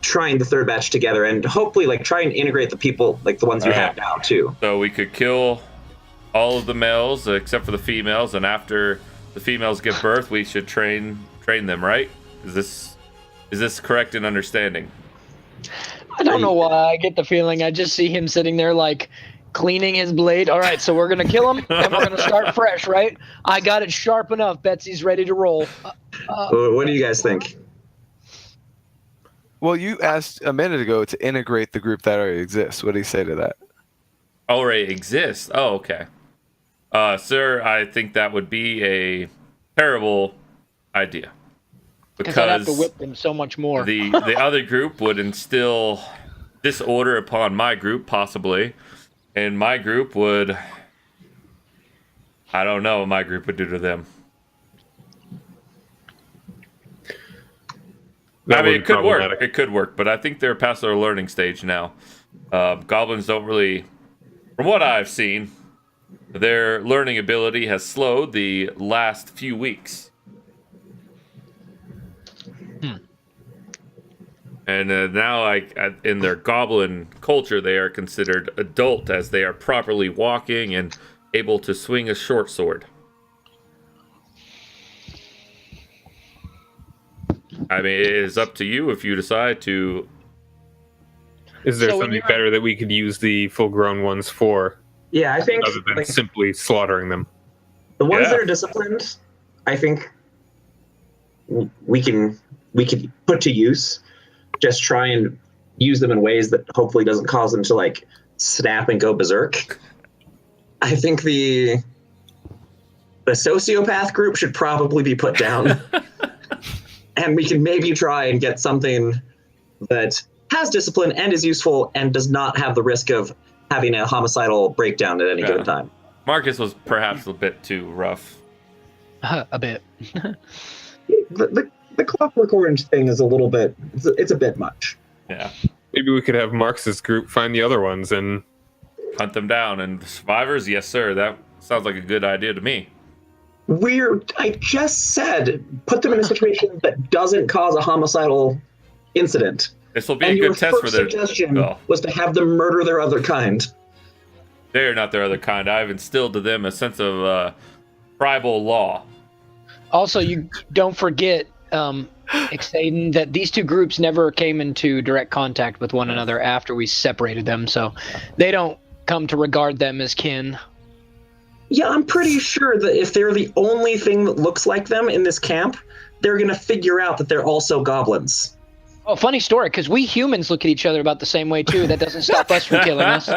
trying the third batch together, and hopefully like try and integrate the people like the ones you have now too. So we could kill all of the males except for the females, and after the females give birth, we should train them, right? Is this correct in understanding? I don't know why I get the feeling I just see him sitting there like cleaning his blade. All right, so we're gonna kill him and we're gonna start fresh, right? I got it sharp enough. Betsy's ready to roll. What do you guys think? Well, you asked a minute ago to integrate the group that already exists. What do you say to that? Already exists. Oh, okay. Sir, I think that would be a terrible idea. Because I'd have to whip them so much more. the other group would instill disorder upon my group, possibly. And my group would... I don't know what my group would do to them. I mean, it could work. It could work, but I think they're past their learning stage now. Goblins don't really... From what I've seen, their learning ability has slowed the last few weeks. And now, in their goblin culture, they are considered adult as they are properly walking and able to swing a short sword. I mean, it is up to you if you decide to... Is there something better that we could use the full-grown ones for? Yeah, I think... Other than simply slaughtering them. The ones that are disciplined, I think we could put to use. Just try and use them in ways that hopefully doesn't cause them to like snap and go berserk. I think the sociopath group should probably be put down. And we can maybe try and get something that has discipline and is useful and does not have the risk of having a homicidal breakdown at any given time. Marcus was perhaps a bit too rough. A bit. The Clockwork Orange thing is a little bit, it's a bit much. Yeah. Maybe we could have Marx's group find the other ones and hunt them down. And the survivors, yes, sir. That sounds like a good idea to me. I just said, put them in a situation that doesn't cause a homicidal incident. This will be a good test for their... your first suggestion was to have them murder their other kind. They are not their other kind. I've instilled to them a sense of tribal law. Also, you don't forget, Eksaedon, that these two groups never came into direct contact with one another after we separated them, so they don't come to regard them as kin. Yeah, I'm pretty sure that if they're the only thing that looks like them in this camp, they're going to figure out that they're also goblins. Oh, funny story, because we humans look at each other about the same way, too. That doesn't stop us from killing us.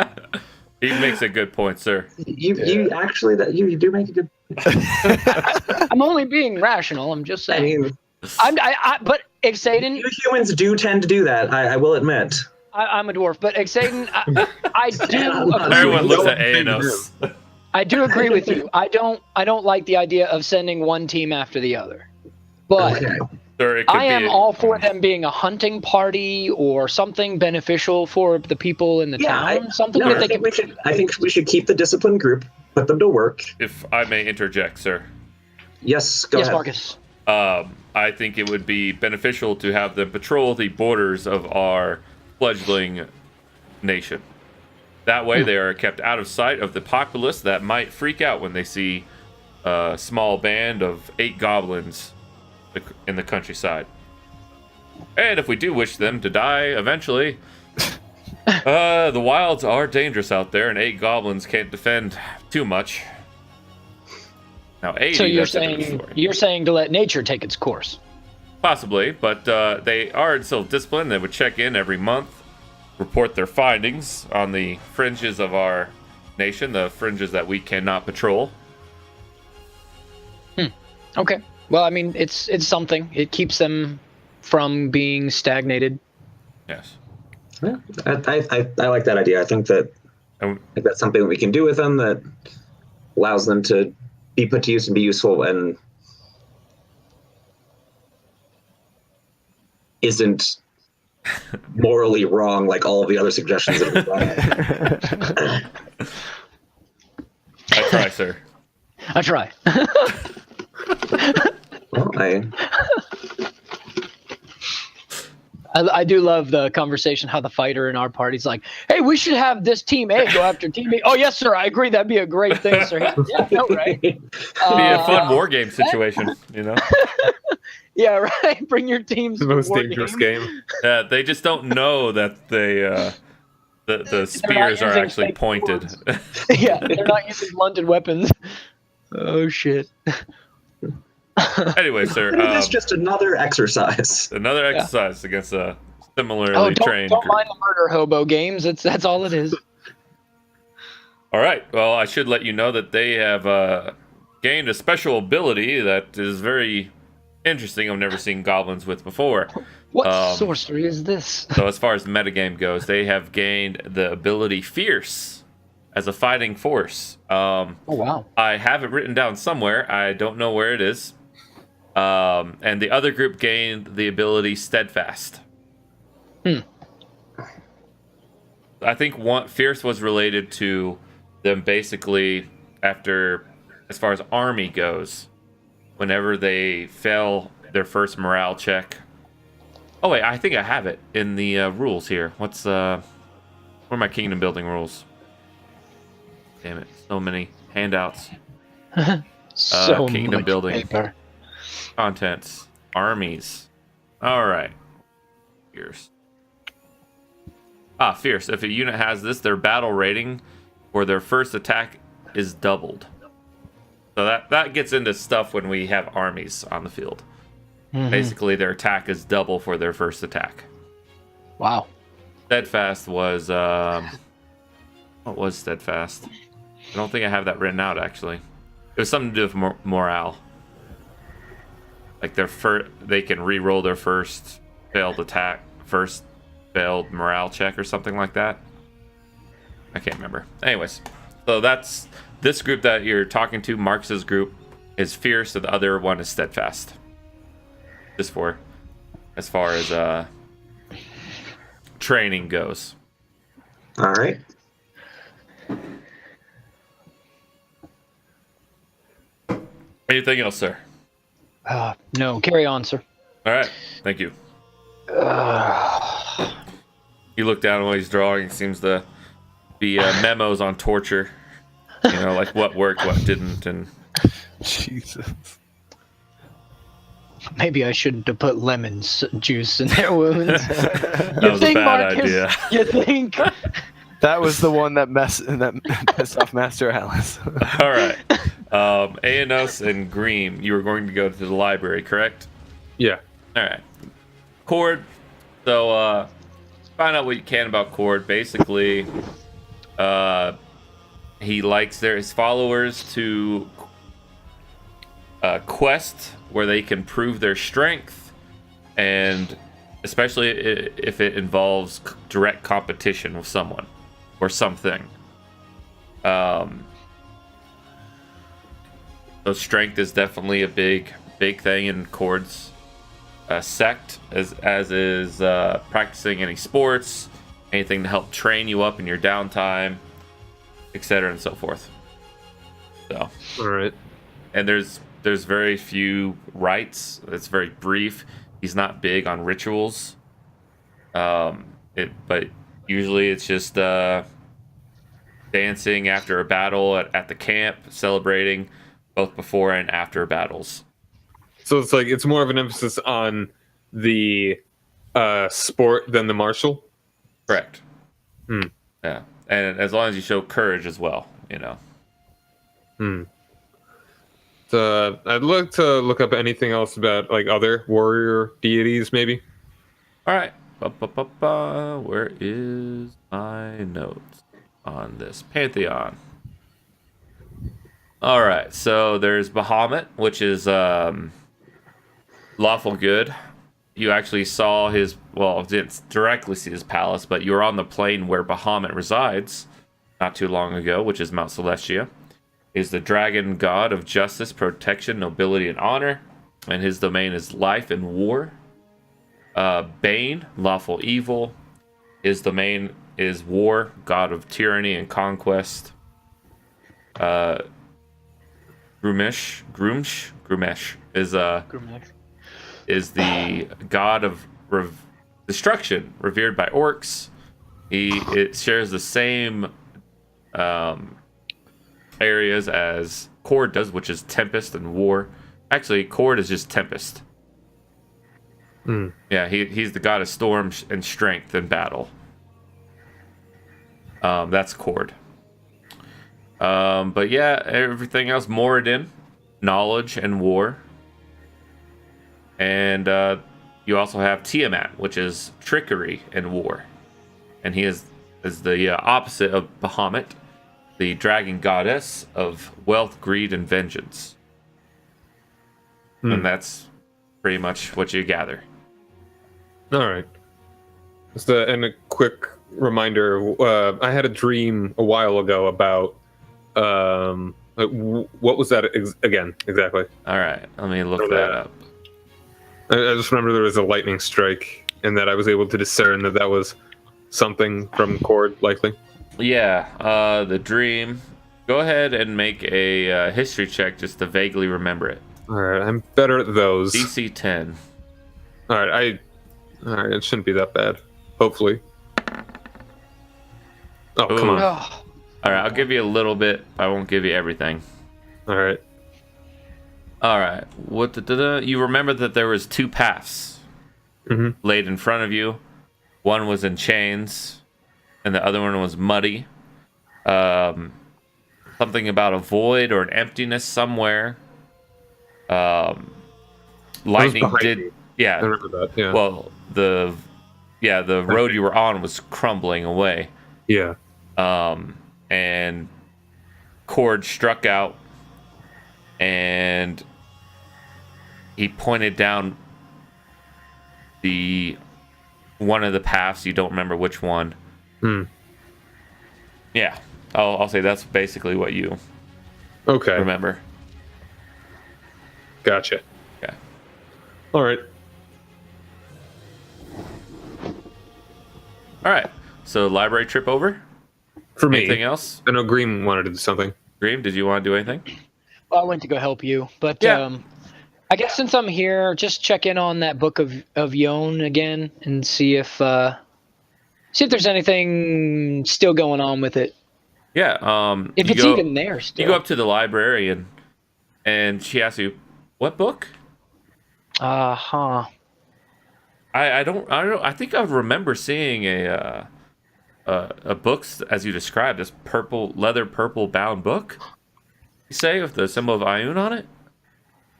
He makes a good point, sir. You do make a good. I'm only being rational. I'm just I saying. mean, But Eksaedon, you humans do tend to do that. I will admit. I'm a dwarf, but Eksaedon, I do. Everyone looks at Aenos. I do agree with you. I don't like the idea of sending one team after the other, but. Okay. Sir, it could I am be all for them being a hunting party or something beneficial for the people in the town. I think we should keep the disciplined group, put them to work. If I may interject, sir. Yes, go ahead. Marcus. I think it would be beneficial to have them patrol the borders of our fledgling nation. That way they are kept out of sight of the populace that might freak out when they see a small band of 8 goblins in the countryside. And if we do wish them to die eventually, the wilds are dangerous out there, and 8 goblins can't defend too much. Now, 80, so you're that's a different story. saying to let nature take its course? Possibly, but they are still disciplined. They would check in every month, report their findings on the fringes of our nation, the fringes that we cannot patrol. Okay. Well, I mean, it's something. It keeps them from being stagnated. Yes. Yeah, I like that idea. I think that's something that we can do with them that allows them to be put to use and be useful and isn't morally wrong like all of the other suggestions that we've done. I try, sir. I try. Well, I do love the conversation, how the fighter in our party's like, hey, we should have this team A go after team B. Oh, yes, sir. I agree. That'd be a great thing, sir. Yeah, no, right? Be a fun war game situation, you know? Yeah, right. Bring your teams. The most dangerous game. Yeah, they just don't know that the spears are actually pointed. Yeah, they're not using blunted weapons. Oh, shit. Anyway, sir. It's just another exercise. Another exercise against a similarly trained don't group. mind the murder hobo games. That's all it is. All right. Well, I should let you know that they have gained a special ability that is very interesting. I've never seen goblins with before. What sorcery is this? So as far as the metagame goes, they have gained the ability Fierce as a fighting force. Oh, wow. I have it written down somewhere. I don't know where it is. And the other group gained the ability Steadfast. I think Fierce was related to them basically after, as far as army goes, whenever they fail their first morale check. Oh wait, I think I have it in the rules here. Where are my kingdom building rules? Damn it, so many handouts. So kingdom much building. paper. Contents. Armies. Alright. Fierce. Fierce. If a unit has this, their battle rating for their first attack is doubled. So that gets into stuff when we have armies on the field. Mm-hmm. Basically, their attack is double for their first attack. Wow. Steadfast was... what was Steadfast? I don't think I have that written out, actually. It was something to do with morale. Like they can re-roll their first failed attack, first failed morale check or something like that. I can't remember. Anyways, so that's this group that you're talking to. Marx's group is Fierce, and the other one is Steadfast. Just for as far as training goes. All right. Anything else, sir? No, carry on, sir. All right, thank you. You look down while he's drawing. It seems to be memos on torture. You know, like what worked, what didn't, and Jesus. Maybe I shouldn't have put lemon juice in their wounds. That was a bad idea. You think? That was the one that pissed off Master Alice. All right. Aenos and Greem, you were going to go to the library, correct? Yeah. All right. Cord. So, find out what you can about Cord. Basically, he likes his followers to quest where they can prove their strength, and especially if it involves direct competition with someone or something. So strength is definitely a big thing in Cord's sect, as is practicing any sports, anything to help train you up in your downtime, etc. and so forth. So, All right. and there's very few rites. It's very brief. He's not big on rituals. But usually it's just dancing after a battle at the camp, celebrating both before and after battles. So it's like it's more of an emphasis on the sport than the martial. Correct. Yeah, and as long as you show courage as well, So I'd like to look up anything else about like other warrior deities, maybe. All right. Where is my notes on this pantheon? All right. So there's Bahamut, which is lawful good. You actually saw didn't directly see his palace, but you were on the plain where Bahamut resides not too long ago, which is Mount Celestia. Is the dragon god of justice, protection, nobility, and honor, and his domain is life and war. Bane, lawful evil. His domain is war, god of tyranny and conquest. Grumesh is the god of destruction, revered by orcs. It shares the same areas as Cord does, which is Tempest and War. Actually, Cord is just Tempest. Yeah, he's the god of storm and strength in battle. That's Cord. But yeah, everything else, Moradin, knowledge and war. And you also have Tiamat, which is trickery and war. And he is the opposite of Bahamut, the dragon goddess of wealth, greed, and vengeance. And that's pretty much what you gather. All right. And a quick reminder, I had a dream a while ago about what was that again exactly? All right, let me look that up. I just remember there was a lightning strike, and that I was able to discern that was something from Cord, likely. Yeah, the dream. Go ahead and make a history check just to vaguely remember it. All right, I'm better at those. DC 10. All right, it shouldn't be that bad. Hopefully. Oh, come on. Oh, All right, I'll give you a little bit. I won't give you everything. All right. All right. You remember that there was two paths laid in front of you. One was in chains, and the other one was muddy. Something about a void or an emptiness somewhere. Lightning did. Me. Yeah. I remember that. Yeah. Well, the road you were on was crumbling away. Yeah. And Cord struck out, and he pointed down one of the paths. You don't remember which one. Yeah, I'll say that's basically what you remember. Gotcha. Yeah. All right. All right. So library trip over. For me. Anything else? I know Green wanted to do something. Green, did you want to do anything? well, I went to go help you, but Yeah. I guess since I'm here, just check in on that book of Yon again and see if there's anything still going on with it. Yeah. If it's even there still. You go up to the librarian, and she asks you, "What book?" Huh. I don't. I think I remember seeing a books as you described, this purple bound book. You say with the symbol of Ioun on it.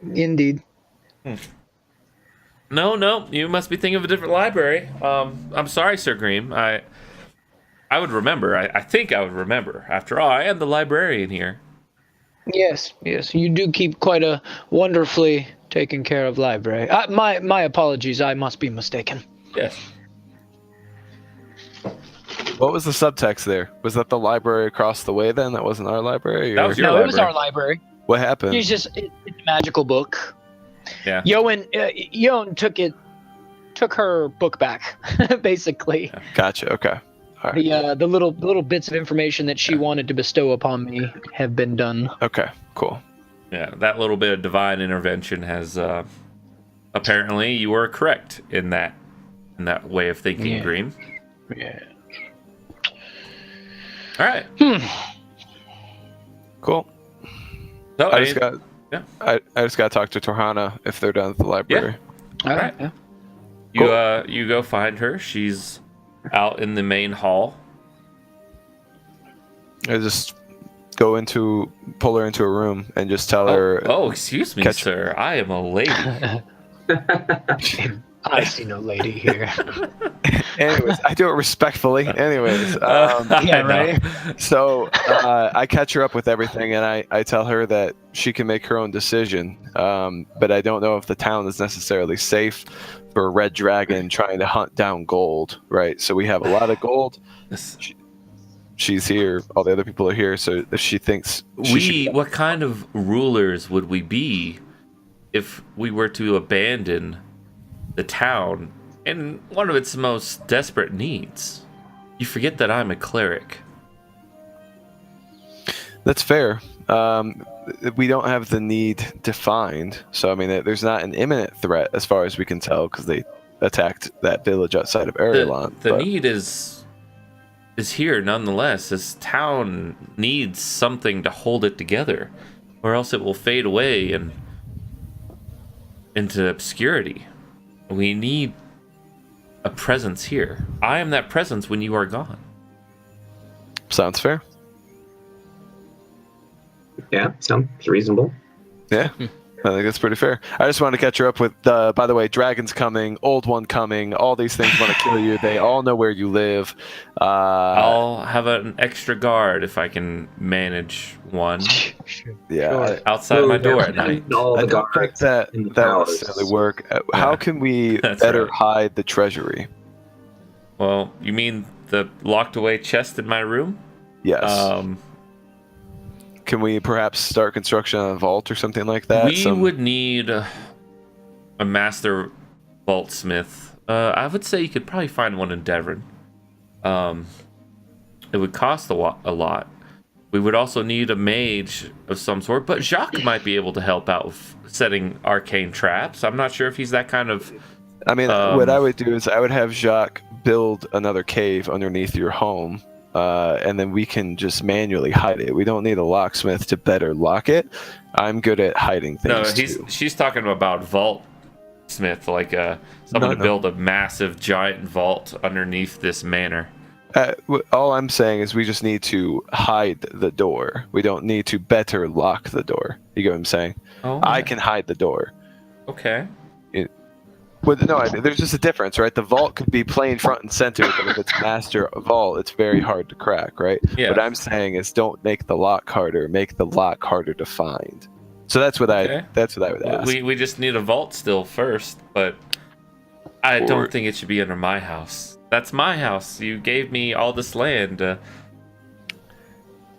Indeed. No, you must be thinking of a different library. I'm sorry, Sir Green. I would remember. I think I would remember. After all, I am the librarian here. Yes. You do keep quite a wonderfully taken care of library. My apologies. I must be mistaken. Yes. What was the subtext there? Was that the library across the way then? That wasn't our library? That was your No, library. it was our library. What happened? It's a magical book. Yeah. Yoan took her book back, basically. Gotcha. Okay. All right. The little bits of information that she wanted to bestow upon me have been done. Okay. Cool. Yeah, that little bit of divine intervention has apparently you were correct in that way of thinking, Yeah. Green. Yeah. All right. Cool. So, I just got. yeah. I just got to talk to Torhana if they're done at the library. All right. right. Yeah. You go find her. She's out in the main hall. I just pull her into a room and just tell her. Oh, excuse me, sir. I am a lady. I see no lady here. Anyways, I do it respectfully. Anyways, Yeah, right. so I catch her up with everything, and I tell her that she can make her own decision. But I don't know if the town is necessarily safe for a red dragon trying to hunt down gold, right? So we have a lot of gold. She's here. All the other people are here. So if she thinks what kind of rulers would we be if we were to abandon the town in one of its most desperate needs? You forget that I'm a cleric. That's fair. We don't have the need defined, so I mean, there's not an imminent threat as far as we can tell because they attacked that village outside of Arielon. The need is here nonetheless. This town needs something to hold it together, or else it will fade away and into obscurity. We need a presence here. I am that presence when you are gone. Sounds fair. Yeah, sounds reasonable. Yeah, I think that's pretty fair. I just wanted to catch her up with, by the way, dragons coming, old one coming, all these things want to kill you. They all know where you live. I'll have an extra guard if I can manage one Yeah, outside my door at night. All I the don't think guards that in the would palace. necessarily work. How can we That's better right. hide the treasury? Well, you mean the locked away chest in my room? Yes. Can we perhaps start construction on a vault or something like that? We would need a master vaultsmith. I would say you could probably find one in Devon. It would cost a lot. We would also need a mage of some sort, but Jacques might be able to help out with setting arcane traps. I'm not sure if he's that kind of... I mean, what I would do is I would have Jacques build another cave underneath your home, and then we can just manually hide it. We don't need a locksmith to better lock it. I'm good at hiding things. No, she's talking about vault smith, like someone to build a massive giant vault underneath this manor. All I'm saying is we just need to hide the door. We don't need to better lock the door. You get what I'm saying? Oh, I can hide the door. Okay. There's just a difference, right? The vault could be plain front and center, but if it's master vault, it's very hard to crack, right? Yeah. What I'm saying is don't make the lock harder, make the lock harder to find. So that's what I would ask. We just need a vault still first, but I don't think it should be under my house. That's my house. You gave me all this land to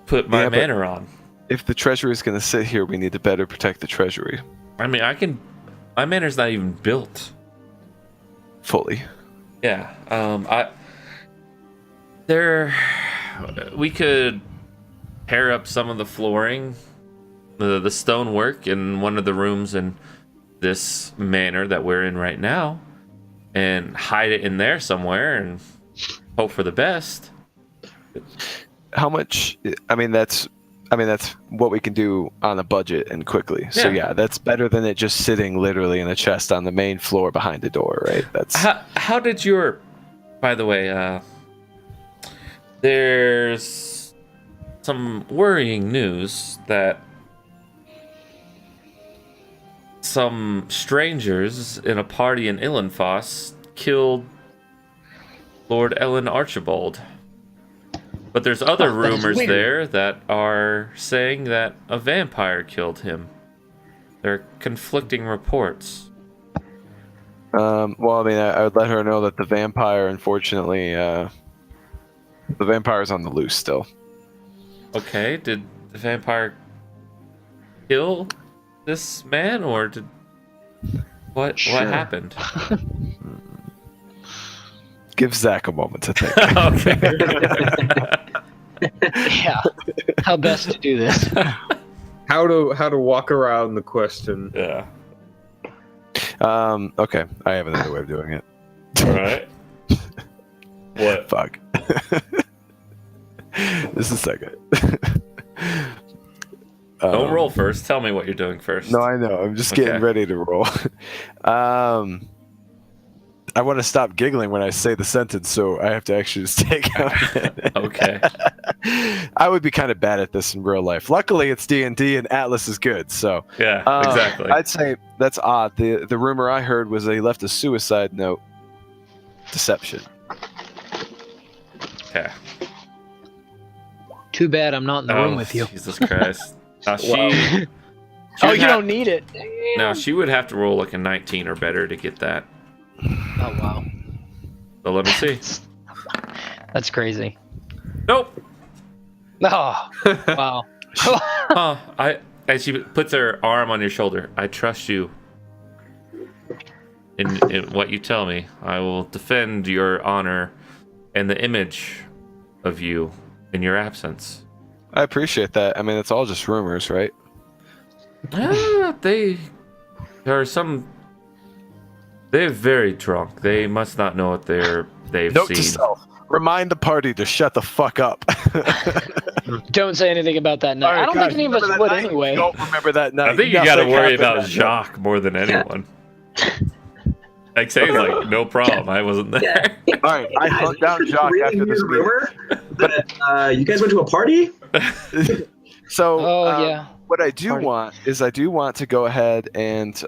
put my manor on. If the treasury is going to sit here, we need to better protect the treasury. I mean, my manor's not even built Fully. Yeah. We could tear up some of the flooring, the stonework in one of the rooms in this manor that we're in right now, and hide it in there somewhere and hope for the best. How much? I mean, I mean, that's what we can do on a budget and quickly. So yeah, that's better than it just sitting literally in a chest on the main floor behind the door, right? That's how did your. By the way, there's some worrying news that some strangers in a party in Ilanfoss killed Lord Ellen Archibald. But there's other rumors there that are saying that a vampire killed him. There are conflicting reports. well, I mean, I would let her know that the vampire, unfortunately, the vampire's on the loose still. Okay, did the vampire kill this man, or did what happened? Give Zach a moment to think. Okay. Yeah. How best to do this? How to walk around the question. Yeah. Okay, I have another way of doing it. All right. What? Fuck. This is second. Don't roll first. Tell me what you're doing first. No, I know. I'm just getting ready to roll. I want to stop giggling when I say the sentence, so I have to actually just take out. Okay. I would be kind of bad at this in real life. Luckily, it's D&D and Atlas is good. So Yeah, exactly. I'd say that's odd. The rumor I heard was they left a suicide note. Deception. Okay. Too bad I'm not in the room with you. Jesus Christ. You don't need it. No, she would have to roll like a 19 or better to get that. Oh wow. So let me see. That's crazy. Nope. Oh, wow. As she puts her arm on your shoulder, I trust you. In what you tell me, I will defend your honor and the image of you in your absence. I appreciate that. I mean, it's all just rumors, right? There are some. They're very drunk. They must not know what they've Note seen. to self: remind the party to shut the fuck up. Don't say anything about that night. I don't think any of us would anyway. Don't remember that night. I think you got to worry about Jacques more than anyone. Eksaedon's like, no problem. I wasn't there. All right, I hunt down Jacques after this meeting. But you guys went to a party? So, yeah. What I do want is I do want to go ahead and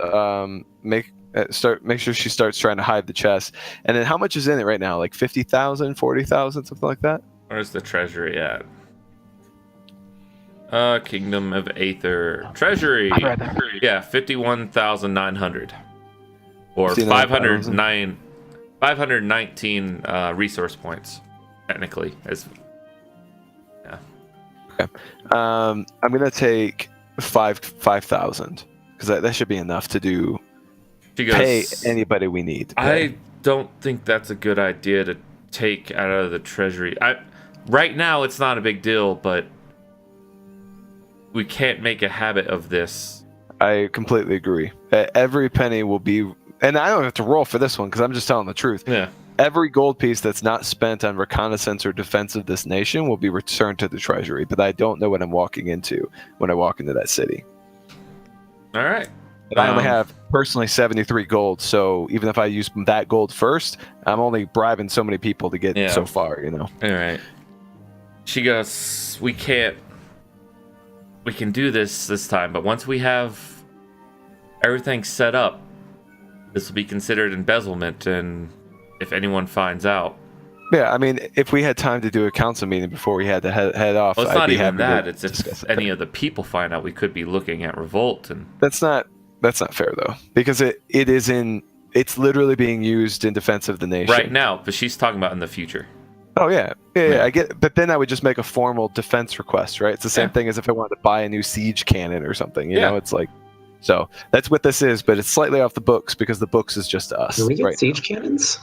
make sure she starts trying to hide the chest. And then how much is in it right now? Like 50,000, 40,000, something like that? Where's the treasury at? Kingdom of Aether. Treasury. Yeah, 51,900. Or 519 resource points, technically. Yeah. Okay. I'm gonna take 5,000 because that should be enough to do. She goes, pay anybody we need to pay. I don't think that's a good idea to take out of the treasury. Right now it's not a big deal, but we can't make a habit of this. I completely agree. Every penny will be, and I don't have to roll for this one because I'm just telling the truth. Yeah. Every gold piece that's not spent on reconnaissance or defense of this nation will be returned to the treasury, but I don't know what I'm walking into when I walk into that city. All right. And I only have personally 73 gold, so even if I use that gold first, I'm only bribing so many people to get so far, you know. All right. She goes, we can do this time, but once we have everything set up, this will be considered embezzlement, and if anyone finds out. Yeah, I mean, if we had time to do a council meeting before we had to head off, well, it's I'd not be even happy that. It's if any of the people find out, we could be looking at revolt, and that's not fair though, because it's literally being used in defense of the nation right now. But she's talking about in the future. Oh yeah, I get it. But then I would just make a formal defense request, right? It's the same thing as if I wanted to buy a new siege cannon or something. You know, it's like, so that's what this is, but it's slightly off the books because the books is just us. Can we get right siege cannons?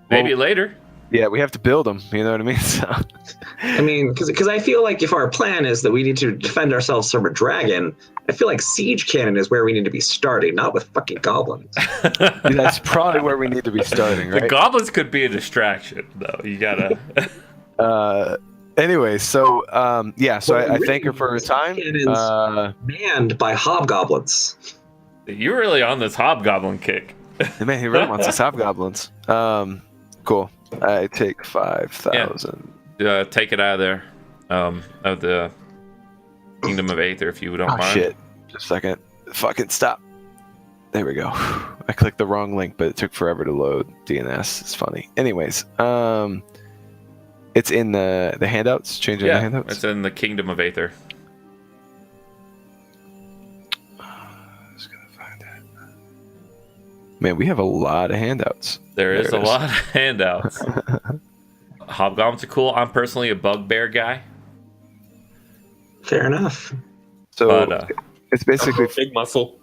Maybe later. Yeah, we have to build them. You know what I mean? So, I mean, because I feel like if our plan is that we need to defend ourselves from a dragon, I feel like siege cannon is where we need to be starting, not with fucking goblins. That's probably where we need to be starting, right? The goblins could be a distraction, though. You gotta. Anyway, so I thank her for her time. Manned by hobgoblins. You're really on this hobgoblin kick. Man, he really wants his hobgoblins. Cool. I take 5,000. Take it out of there. Of the Kingdom of Aether, if you don't mind. Shit. Just a second. Fucking stop. There we go. I clicked the wrong link, but it took forever to load. DNS. It's funny. Anyways, it's in the handouts. Changing the handouts. It's in the Kingdom of Aether. Just gonna find that. Man, we have a lot of handouts. There is a lot of handouts. Hobgoblins are cool. I'm personally a bugbear guy. Fair enough. So it's basically big muscle.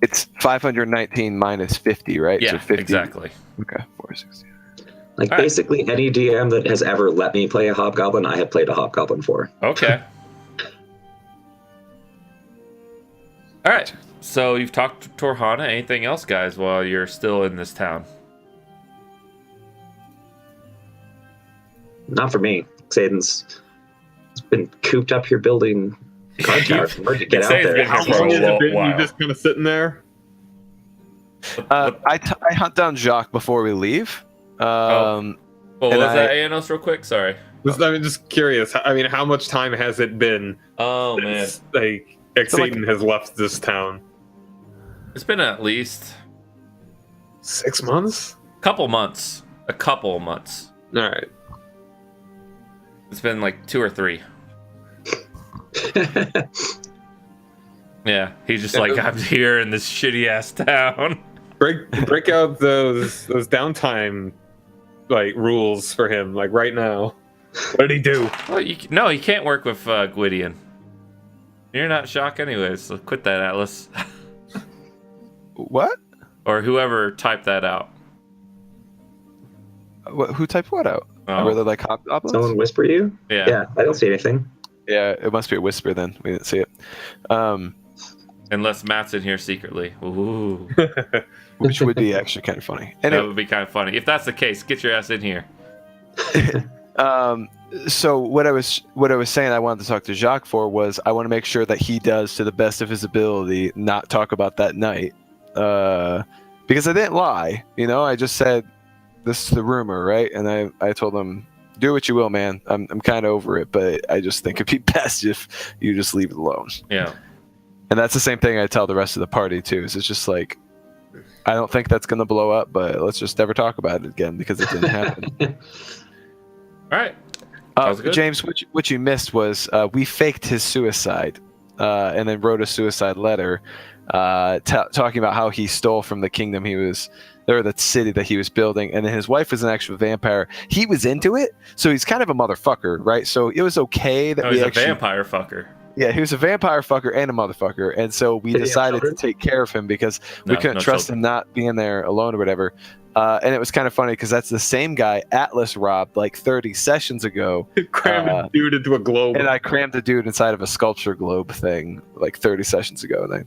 It's 519 minus 50, right? Yeah, so 50. Exactly. Okay, 460. Like basically any DM that has ever let me play a hobgoblin, I have played a hobgoblin for. Okay. All right. So you've talked to Torhana. Anything else, guys, while you're still in this town? Not for me. Eksaedon's been cooped up here building card towers. Hard to get out there. How long has it been? You just kind of sitting there? I hunt down Jacques before we leave. What was that, Aenos, real quick? Sorry. I'm just curious. I mean, how much time has it been? Oh, man. Like, Eksaedon has left this town. It's been at least 6 months? a couple months. All right. It's been like 2 or 3. Yeah, he's just like, I'm here in this shitty ass town. Break out those downtime like rules for him, like right now. What did he do? Well, he can't work with Gwydion. You're not Shock anyways, so quit that, Atlas. What? Or whoever typed that out. Who typed what out? Oh. Were they like hobgoblins? Someone whisper you? Yeah. I don't see anything. Yeah, it must be a whisper then. We didn't see it. Unless Matt's in here secretly. Ooh. Which would be actually kind of funny. That would be kind of funny. If that's the case, get your ass in here. So what I was saying I wanted to talk to Jacques for was I want to make sure that he does to the best of his ability not talk about that night. Because I didn't lie. I just said this is the rumor, right? And I told him, do what you will, man. I'm kind of over it, but I just think it'd be best if you just leave it alone. Yeah. And that's the same thing I tell the rest of the party too. So it's just like, I don't think that's gonna blow up, but let's just never talk about it again because it didn't happen. All right. James, what you missed was we faked his suicide, and then wrote a suicide letter, talking about how he stole from the kingdom the city that he was building, and then his wife was an actual vampire. He was into it, so he's kind of a motherfucker, right? So it was okay that he's a vampire fucker. Yeah, he was a vampire fucker and a motherfucker, and so we decided to take care of him because we couldn't trust him not being there alone or whatever. And it was kind of funny because that's the same guy Atlas robbed like 30 sessions ago. Crammed a dude into a globe. And I crammed a dude inside of a sculpture globe thing like 30 sessions ago, and I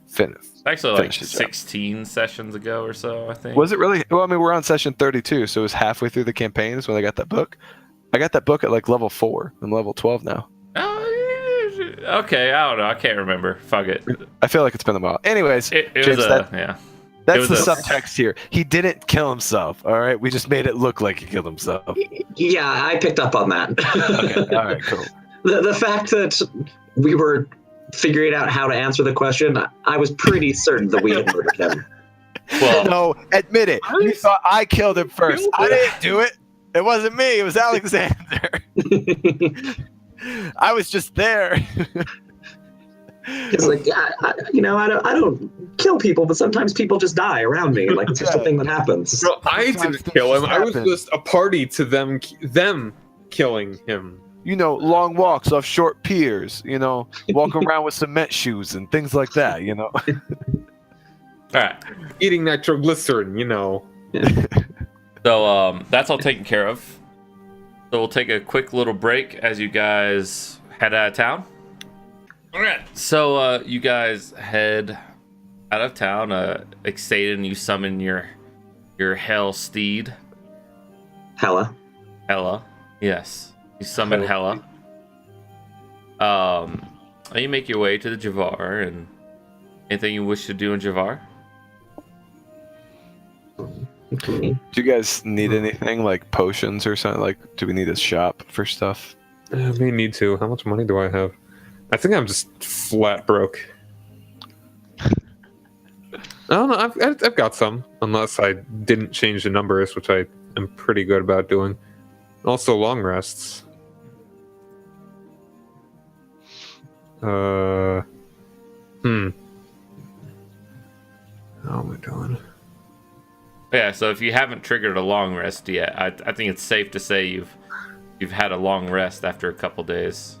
finished. Actually, like 16 sessions ago or so, I think. Was it really? Well, I mean, we're on session 32, so it was halfway through the campaign is when I got that book. I got that book at like level 4. I'm level 12 now. Okay, I don't know. I can't remember. Fuck it. I feel like it's been a while. Anyways, James, that's the subtext here. He didn't kill himself, all right? We just made it look like he killed himself. Yeah, I picked up on that. Okay, all right, cool. The fact that we were figuring out how to answer the question, I was pretty certain that we had murdered him. Well, no, admit it. You thought I killed him first. I didn't do it. It wasn't me. It was Alexander. I was just there. It's like, I don't kill people, but sometimes people just die around me. Like, it's just a thing that happens. No, I didn't kill him. I was just a party to them killing him. Long walks off short piers, walking around with cement shoes and things like that, All right. Eating nitroglycerin, So that's all taken care of. So we'll take a quick little break as you guys head out of town. All right. So you guys head out of town. Eksaedon, you summon your hell steed. Hella. Yes. You summon Hela. You make your way to the Javar, and anything you wish to do in Javar? Okay. Do you guys need anything like potions or something? Like, do we need a shop for stuff? May need to. How much money do I have? I think I'm just flat broke. I don't know. I've got some, unless I didn't change the numbers, which I am pretty good about doing. Also, long rests. How am I doing? Yeah, so if you haven't triggered a long rest yet, I think it's safe to say you've had a long rest after a couple days.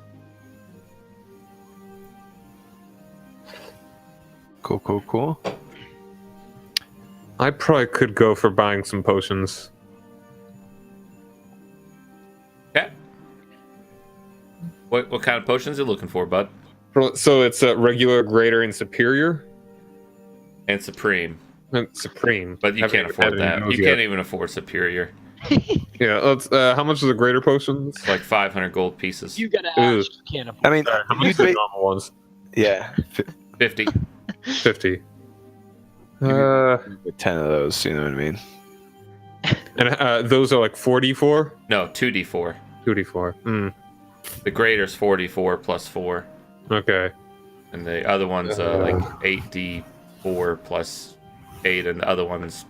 Cool. I probably could go for buying some potions. Okay. What kind of potions are you looking for, bud? So it's a regular, greater, and superior? And supreme. And supreme. But you can't afford that. You can't even afford superior. Yeah, let's, how much are the greater potions? It's like 500 gold pieces. You gotta Ooh. ask. You can't afford. I mean, How much are the normal ones? yeah, 50. 50. 10 of those. You know what I mean? And those are like 44? No, 2d4. 2d4. The greater's 44 plus 4. Okay. And the other one's like 8d4 plus 8, and the other one's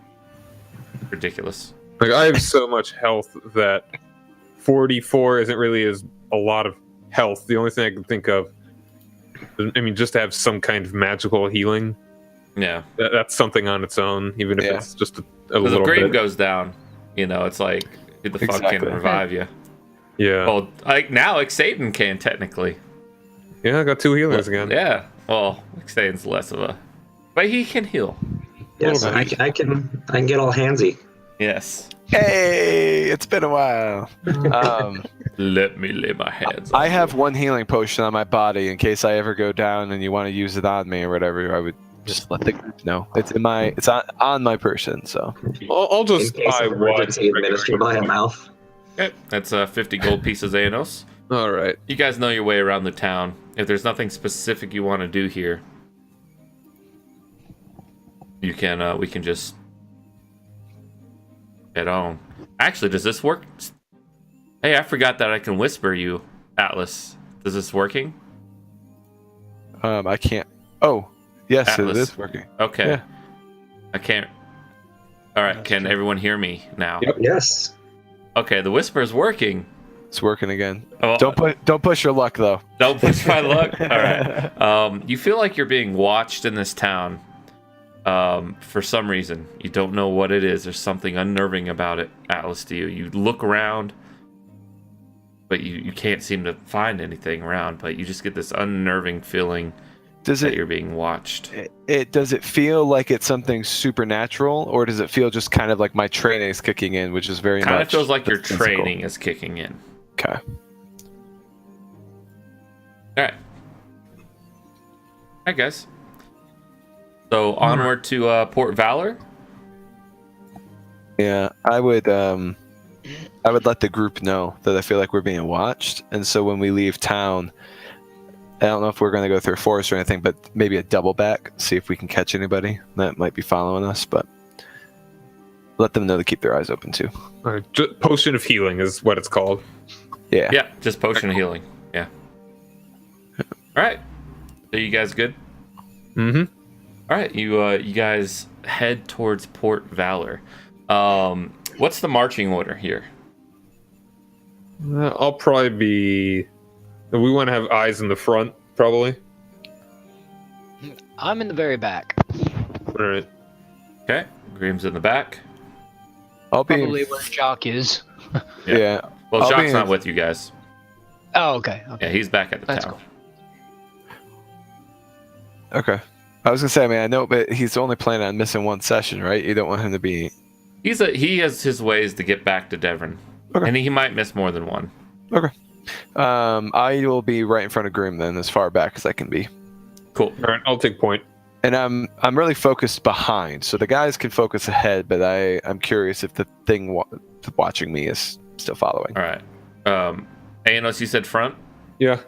ridiculous. Like, I have so much health that 44 isn't really a lot of health. The only thing I can think of, I mean, just to have some kind of magical healing. Yeah. That's something on its own, even if it's just a Because little if green bit. goes down, it's like, who the fuck can Exactly. revive you? Yeah. Well, like now Eksaedon can technically. Yeah, I got 2 healers again. Yeah. Well, Eksaedon's less of a, but he can heal. Yes, I can get all handsy. Yes. Hey, it's been a while. Let me lay my hands. I have one healing potion on my body in case I ever go down and you want to use it on me or whatever. I would just let the group know. It's on my person. So I'll In just case buy of emergency, one. administered by a mouth. Okay, that's 50 gold pieces, Aenos. All right. You guys know your way around the town. If there's nothing specific you want to do here, you can. We can just head on. Actually, does this work? Hey, I forgot that I can whisper you, Atlas. Is this working? I can't. Oh, yes, Atlas. it is working. Okay. Yeah. I can't. All right. Can everyone hear me now? Yep. Yes. Okay. The whisper is working. It's working again. Oh, Don't push your luck though. Don't push my luck. All right. You feel like you're being watched in this town. For some reason, you don't know what it is. There's something unnerving about it, Atlas. To you, you look around, but you can't seem to find anything around. But you just get this unnerving feeling that you're being watched. Does it feel like it's something supernatural, or does it feel just kind of like my training is kicking in, which is very Kind of much feels like your physical? training is kicking in. Okay. All right. All right, guys. So onward to Port Valor. Yeah, I would let the group know that I feel like we're being watched, and so when we leave town, I don't know if we're going to go through a forest or anything, but maybe a double back, see if we can catch anybody that might be following us, but let them know to keep their eyes open too. All right. Potion of healing is what it's called. Yeah. Yeah, just potion of healing. Yeah. All right. Are you guys good? Mm-hmm. All right, you guys head towards Port Valor. What's the marching order here? I'll probably be... We want to have eyes in the front, probably. I'm in the very back. All right. Okay, Grimm's in the back. I'll be Probably where Jock is. yeah. Well, I'll be Jacques in- not with you guys. Oh, okay. Okay. Yeah, he's back at the That's town. cool. Okay. I was gonna say, man, I know, but he's only planning on missing one session, right? You don't want him to be. He has his ways to get back to Devon, Okay. and he might miss more than one. Okay. I will be right in front of Grim then, as far back as I can be, Cool. All right, I'll take point. and I'm really focused behind, so the guys can focus ahead. But I'm curious if the thing watching me is still following. All right. Aenos, you said front. Yeah.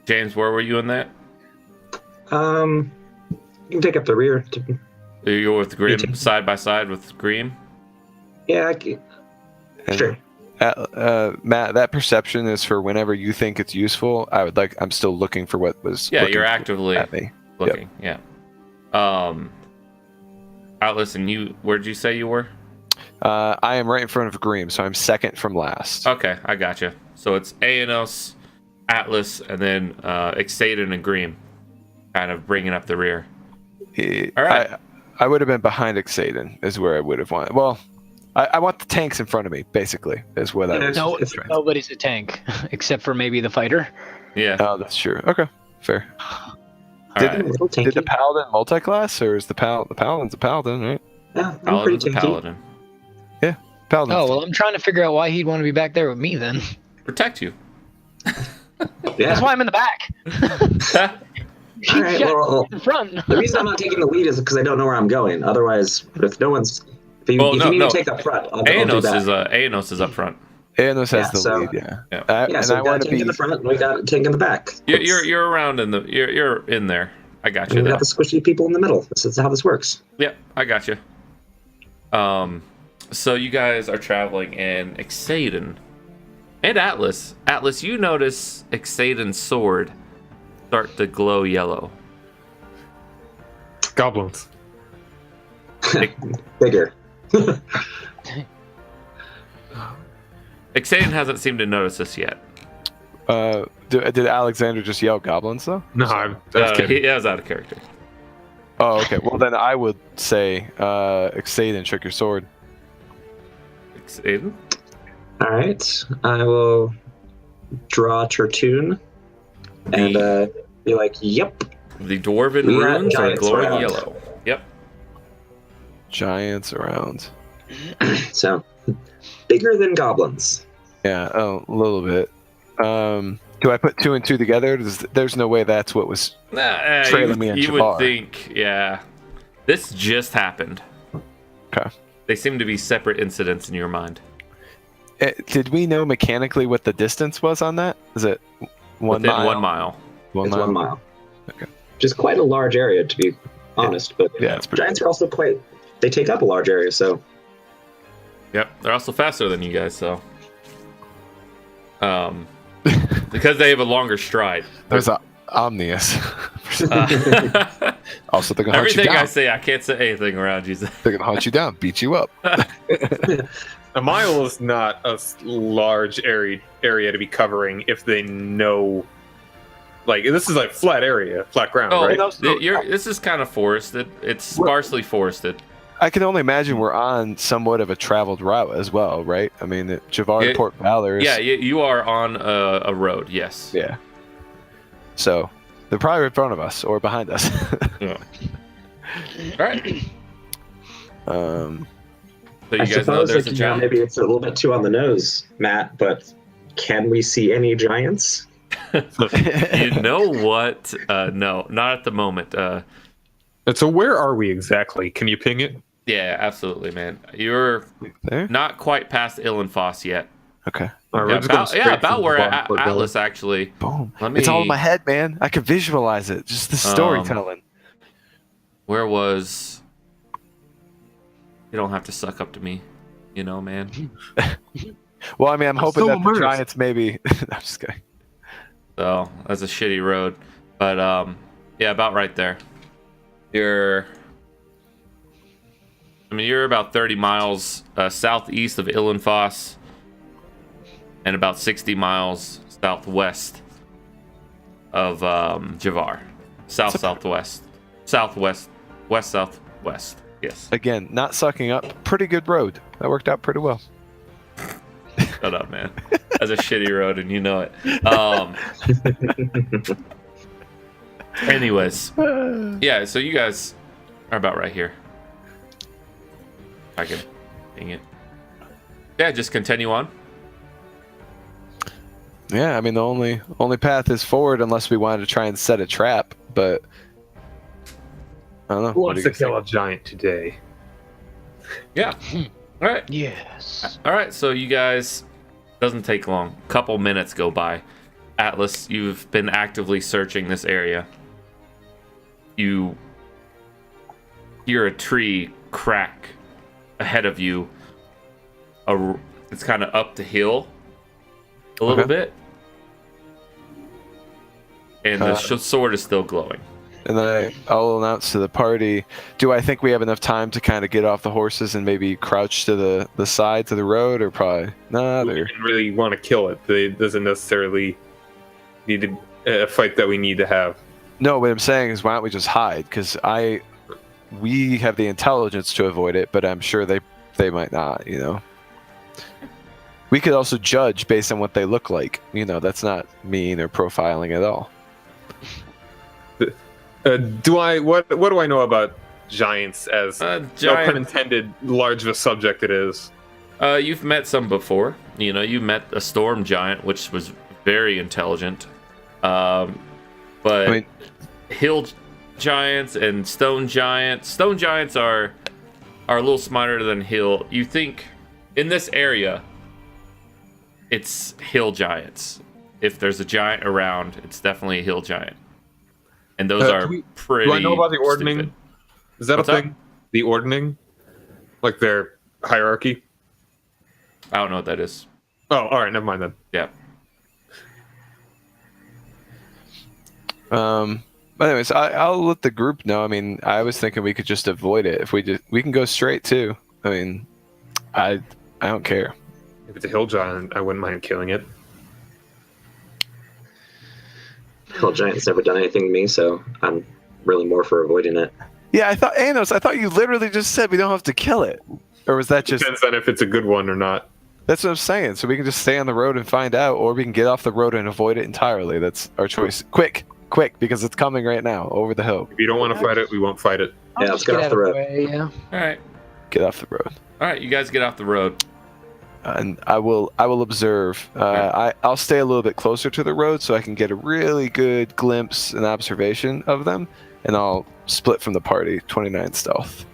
James, where were you in that? You can take up the rear. You're with Grim, too. side by side with Grim. Yeah, And, sure. Matt, that perception is for whenever you think it's useful. I'm still looking for what was. Yeah, looking you're actively at me. looking. Yeah. Atlas, and where'd you say you were? I am right in front of Greem, so I'm second from last. Okay, I gotcha. So it's Aenos, Atlas, and then Eksaedon and Grim, kind of bringing up the rear. All right. I would have been behind Eksaedon, is where I would have wanted. Well, I want the tanks in front of me, basically, is what I was. No, trying. nobody's a tank except for maybe the fighter. Yeah. Oh, that's true. Okay, fair. All Did, right. did the paladin multi-class, or is the paladin's a paladin, right? Yeah, I'm Paladin's pretty a tanky. paladin. Paladin. Oh, well, I'm trying to figure out why he'd want to be back there with me then. Protect you. That's Yeah. why I'm in the back. All right. Well, in front. the reason I'm not taking the lead is because I don't know where I'm going. Otherwise, if no one's, if you, Well, if no, you need no. to take up front, I'll do Aenos that. Aenos is up front. Aenos has Yeah, the so- lead, yeah. Yeah. Yeah, And so I we got a want to tank be. in the front, and we got a tank in the back. You're around in the you're in there. I got And you we though. got the squishy people in the middle. This is how this works. Yeah, I got you. So you guys are traveling in Eksaedon and Atlas. Atlas, you notice Eksaedon's sword start to glow yellow. Goblins. Bigger. Eksaedon hasn't seemed to notice this yet. Did Alexander just yell goblins though? No, I was kidding. He was out of character. Oh, okay. Well, then I would say, Eksaedon, check your sword. Eksaedon? All right. I will draw Tertune and be like, "Yep." The dwarven We got runes are giants glowing around. yellow. Yep. Giants around. So bigger than goblins. Yeah, a little bit. Do I put 2 and 2 together? There's no way that's what was. Trailing me in you Jafar. would think, yeah. This just happened. Okay. They seem to be separate incidents in your mind. Did we know mechanically what the distance was on that? Is it 1 Within mile? 1 mile. It's 1 mile. Okay. Which is quite a large area, to be honest. But Yeah, it's pretty. giants are also they take up a large area, so Yep, they're also faster than you guys, so. Because they have a longer stride. There's a omnius. Also, they're gonna hunt you Everything I down. say, I can't say anything around you. They're gonna hunt you down, beat you up. A mile is not a large area to be covering if they know. Like, this is like flat area, flat ground, Oh, right? this is kind of forested. It's sparsely forested. I can only imagine we're on somewhat of a traveled route as well, right? I mean, Javar to Port Valor is... Yeah, you are on a road, yes. Yeah. So, they're probably in front of us or behind us. Yeah. All right. So you I guys know suppose there's that, a giant. maybe it's a little bit too on the nose, Matt. But can we see any giants? You know what? No, not at the moment. So where are we exactly? Can you ping it? Yeah, absolutely, man. You're There? not quite past Illenfoss yet. Okay. All right, Yeah, we're just going straight about from where the bottom of the Atlas actually. Boom. Let me. It's all in my head, man. I can visualize it. Just the storytelling. Where was? You don't have to suck up to me, you know, man. Well, I mean, I'm hoping so that immersed. the Giants maybe... I'm just kidding. So that's a shitty road, but yeah, about right there. You're about 30 miles southeast of Illenfoss, and about 60 miles southwest of Javar. Southwest. West-southwest. Yes. Again, not sucking up. Pretty good road. That worked out pretty well. Shut up, man. That's a shitty road, and you know it. Anyways, yeah. So you guys are about right here. I can ping it. Yeah, just continue on. Yeah, I mean, the only path is forward unless we wanted to try and set a trap, but I don't know. Who What wants do to you kill think? a giant today? Yeah. All right. Yes. All right. So you guys Doesn't take long. Couple minutes go by. Atlas, you've been actively searching this area. You hear a tree crack ahead of you. It's kind of up the hill a little bit. And the sword is still glowing. And then I'll announce to the party, do I think we have enough time to kind of get off the horses and maybe crouch to the sides of the road, or probably not? We didn't really want to kill it. It doesn't necessarily need to, a fight that we need to have. No, what I'm saying is, why don't we just hide? Because we have the intelligence to avoid it, but I'm sure they might not, you know? We could also judge based on what they look like. You know, that's not mean or profiling at all. What do I know about giants, as no pun intended, large of a subject it is? You've met some before. You know, you met a storm giant, which was very intelligent. But I mean, hill giants and stone giants are a little smarter than hill. You think in this area, it's hill giants. If there's a giant around, it's definitely a hill giant. And those are pretty. Do I know about the ordning? Stupid. Is that What's a thing? that? The ordning? Like their hierarchy? I don't know what that is. Oh, alright, never mind then. Yeah. But anyways, I'll let the group know. I mean, I was thinking we could just avoid it. If we can go straight too. I mean, I don't care. If it's a hill giant, I wouldn't mind killing it. Hill giant's never done anything to me, so I'm really more for avoiding it. Yeah, I thought you literally just said we don't have to kill it. Or was that just... Depends on if it's a good one or not. That's what I'm saying. So we can just stay on the road and find out, or we can get off the road and avoid it entirely. That's our choice. Quick, because it's coming right now, over the hill. If you don't want to fight it, we won't fight it. Yeah, let's get off the road. Yeah. All right. Get off the road. All right, you guys get off the road. And I will observe. I'll stay a little bit closer to the road so I can get a really good glimpse and observation of them, and I'll split from the party. 29 stealth.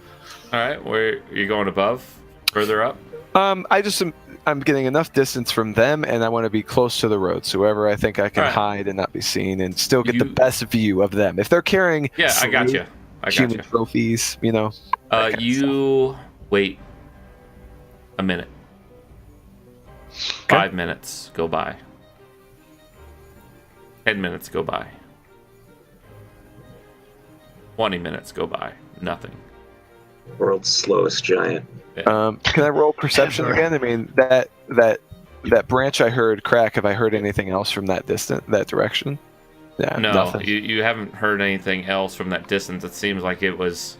All right, where are you going above? Further up? I'm getting enough distance from them, and I want to be close to the road, so wherever I think I can hide and not be seen, and still get the best view of them. If they're carrying, I got you. Human trophies, you know. You wait a minute. 5 minutes go by. 10 minutes go by. 20 minutes go by. Nothing. World's slowest giant. Yeah. Can I roll perception again? I mean, that branch I heard crack. Have I heard anything else from that direction? Yeah, no, nothing. You haven't heard anything else from that distance. It seems like it was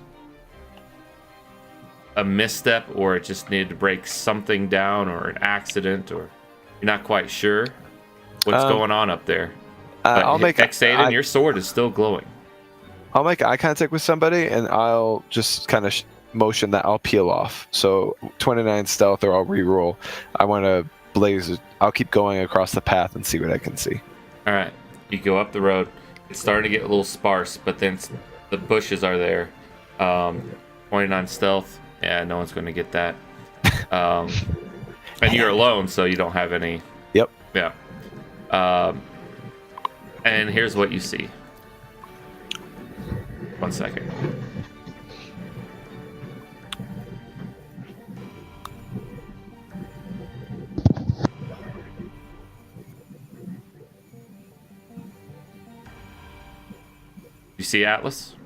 a misstep, or it just needed to break something down, or an accident, or you're not quite sure what's going on up there. I'll make Eksaedon, your sword is still glowing. I'll make eye contact with somebody, and I'll just kind of motion that I'll peel off. So 29 stealth, or I'll re-roll. I want to blaze. I'll keep going across the path and see what I can see. All right, you go up the road. It's starting to get a little sparse, but then the bushes are there. 29 stealth. Yeah, no one's going to get that. And you're alone, so you don't have any. Yep. Yeah. And here's what you see. 1 second. You see Atlas?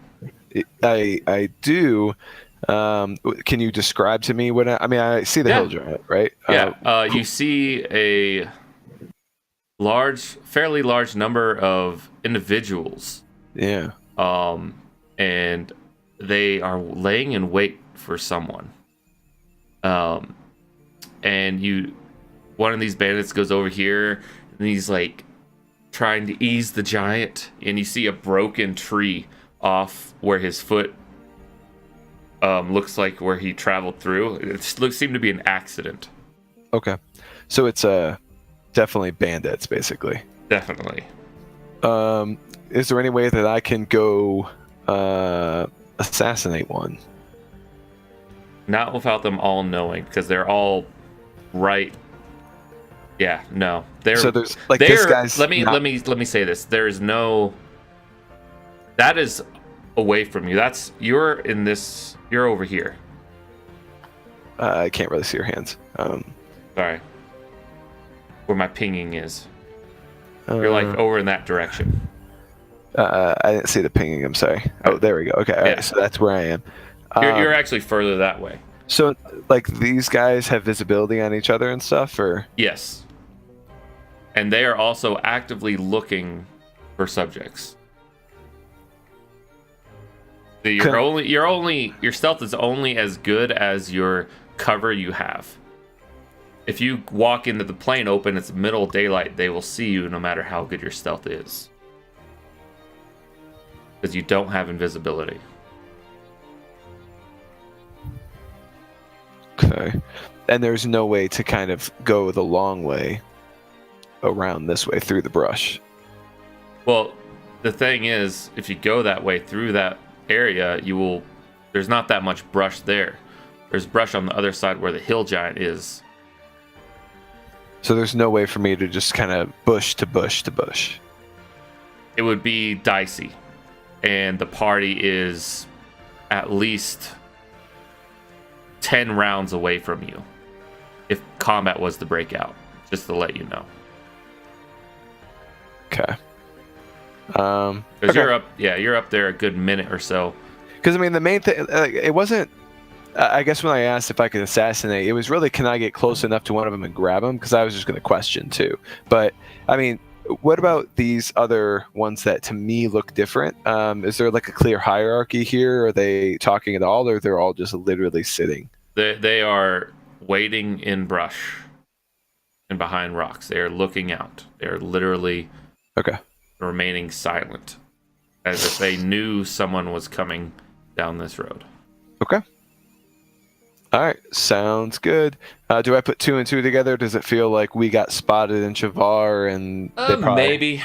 I do. Can you describe to me what I see the hill giant, right? Yeah. You see a fairly large number of individuals. Yeah. And they are laying in wait for someone. And one of these bandits goes over here, and he's like trying to ease the giant, and you see a broken tree off where his foot looks like where he traveled through. It seemed to be an accident. Okay, so it's definitely bandits, basically. Definitely. Is there any way that I can go assassinate one? Not without them all knowing, because they're all right Yeah, no. They're, So there's like this guy's. let me say this. There is no. That is away from you. You're in this. You're over here. I can't really see your hands. Sorry. Where my pinging is. You're like over in that direction. I didn't see the pinging. I'm sorry. Oh, there we go. Okay, all right, so that's where I am. You're actually further that way. So, like, these guys have visibility on each other and stuff, or? Yes. And they are also actively looking for subjects. So your stealth is only as good as your cover you have. If you walk into the plane open, it's middle daylight, they will see you no matter how good your stealth is. Because you don't have invisibility. Okay. And there's no way to kind of go the long way around this way through the brush. Well, the thing is, if you go that way through that area, there's not that much brush there. There's brush on the other side where the hill giant is. So there's no way for me to just kind of bush to bush to bush. It would be dicey. And the party is at least 10 rounds away from you if combat was to break out, just to let you know. Okay. Because you're up there a good minute or so. Because I mean, the main thing, it wasn't. I guess when I asked if I could assassinate, it was really, can I get close enough to one of them and grab them? Because I was just going to question too. But I mean, what about these other ones that to me look different? Is there like a clear hierarchy here? Are they talking at all, or they're all just literally sitting? They are waiting in brush and behind rocks. They are looking out. They are literally remaining silent, as if they knew someone was coming down this road. Okay. All right, sounds good. Do I put 2 and 2 together? Does it feel like we got spotted in Shavar and they probably maybe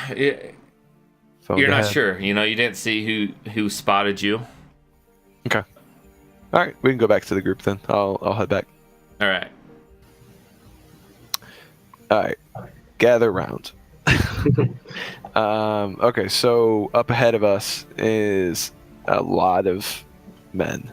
you're not sure? You didn't see who spotted you. Okay. All right, we can go back to the group then. I'll head back. All right. All right, gather round. Okay, so up ahead of us is a lot of men.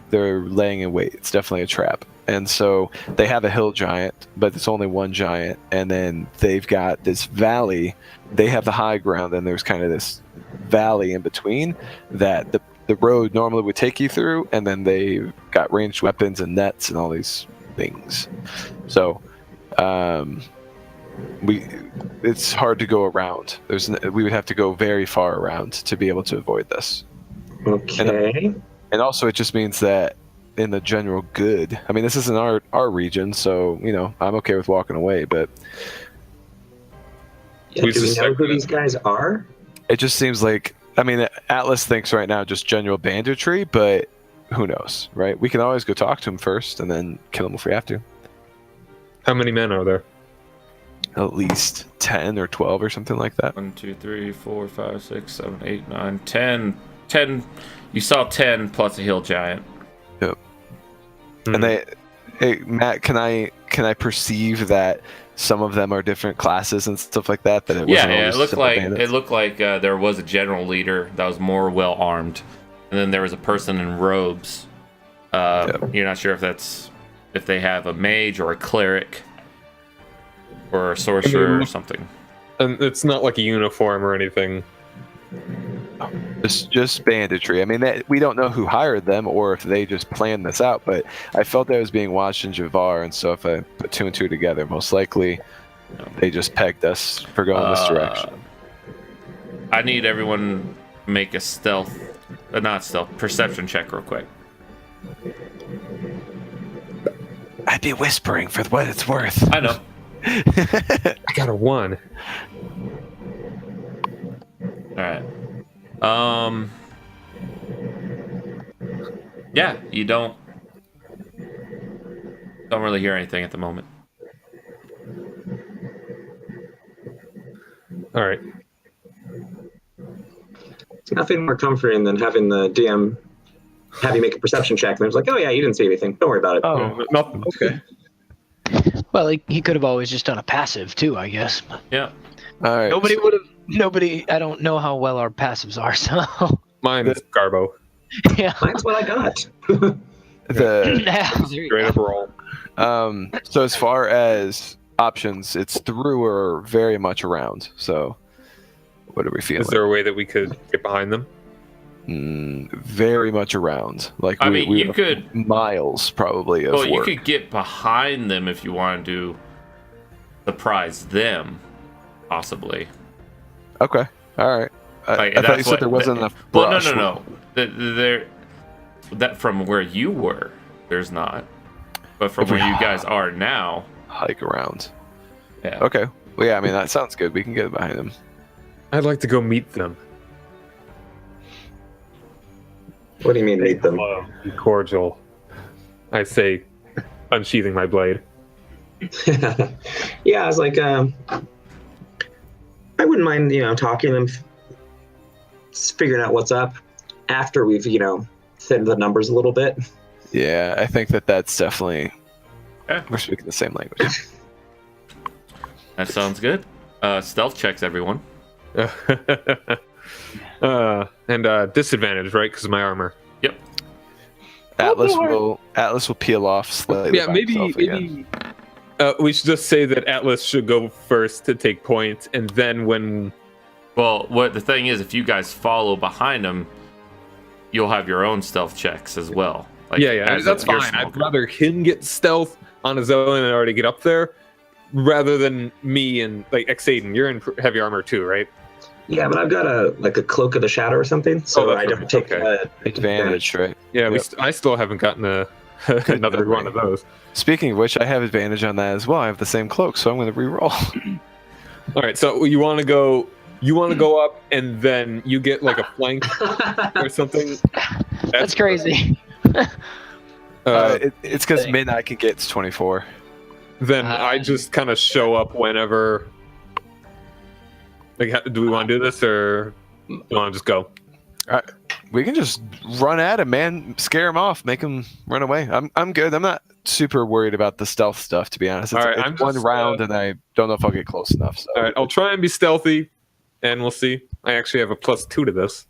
They're laying in wait. It's definitely a trap. And so they have a hill giant, but it's only one giant. And then they've got this valley. They have the high ground, and there's kind of this valley in between that the road normally would take you through. And then they've got ranged weapons and nets and all these things. So it's hard to go around. We would have to go very far around to be able to avoid this. Okay. And also, it just means that in the general good, I mean, this isn't our region, so, I'm okay with walking away, but... Yeah, do we know who these guys are? It just seems like, I mean, Atlas thinks right now just general banditry, but who knows, right? We can always go talk to him first and then kill him if we have to. How many men are there? At least 10 or 12 or something like that. 1, 2, 3, 4, 5, 6, 7, 8, 9, 10. 10. You saw 10 plus a hill giant. Yep. And Matt, can I perceive that some of them are different classes and stuff like that? It looked like there was a general leader that was more well armed, and then there was a person in robes. You're not sure if they have a mage or a cleric or a sorcerer or something. And it's not like a uniform or anything. Just banditry. I mean, we don't know who hired them or if they just planned this out, but I felt that I was being watched in Javar, and so if I put 2 and 2 together, most likely they just pegged us for going this direction. I need everyone to make a perception check real quick. I'd be whispering for what it's worth. I know. I got a 1. All right. Yeah, you don't really hear anything at the moment. All right. It's nothing more comforting than having the DM have you make a perception check, and it's like, oh yeah, you didn't see anything. Don't worry about it. Oh, nothing. Okay. Well, he could have always just done a passive too, I guess. Yeah. All right. Nobody would have. Nobody. I don't know how well our passives are, so Mine is Garbo. yeah. Mine's what I got. The Yeah, there you Straight go. up roll. so as far as options, it's through or very much around. So what are we feeling? Is there a way that we could get behind them? Very much around. Like I mean, you are could. miles probably of Well, you work. could get behind them if you want to surprise them, possibly. Okay. All right. Like, I thought you that's said there wasn't enough. Well, brush. no. There, that from where you were, there's not. But from If we- where you guys are now, Hike around. yeah. Okay. Well, yeah. I mean, that sounds good. We can get behind them. I'd like to go meet them. What do you mean meet them? Hello, be cordial. I say, unsheathing my blade. Yeah, I was like, I wouldn't mind, talking to them, figuring out what's up after we've, thinned the numbers a little bit. Yeah, I think that's definitely. Yeah. We're speaking the same language. That sounds good. Stealth checks, everyone. And disadvantage, right? Because of my armor. Yep. Atlas will peel off slightly. Yeah, by himself again. we should just say that Atlas should go first to take point, and then when Well, what the thing is, if you guys follow behind him, you'll have your own stealth checks as well. Like, as that's your fine. I'd smoker. rather him get stealth on his own and already get up there, rather than me and like Eksaedon. You're in heavy armor too, right? Yeah, but I've got a cloak of the shadow or something, so that's I don't right. take Okay. Advantage, right? Yeah, Yep. I still haven't gotten another one of those. Speaking of which, I have advantage on that as well. I have the same cloak, so I'm going to re-roll. All right, so you want to go up, and then you get like a flank or something. That's crazy. It's because midnight can get to 24. Then I just kind of show up whenever. Like, do we want to do this, or do you want to just go? We can just run at him, man. Scare him off. Make him run away. I'm good. I'm not super worried about the stealth stuff, to be honest. It's, All right, it's I'm one just, round, and I don't know if I'll get close enough. So. All right, I'll try and be stealthy, and we'll see. I actually have a +2 to this.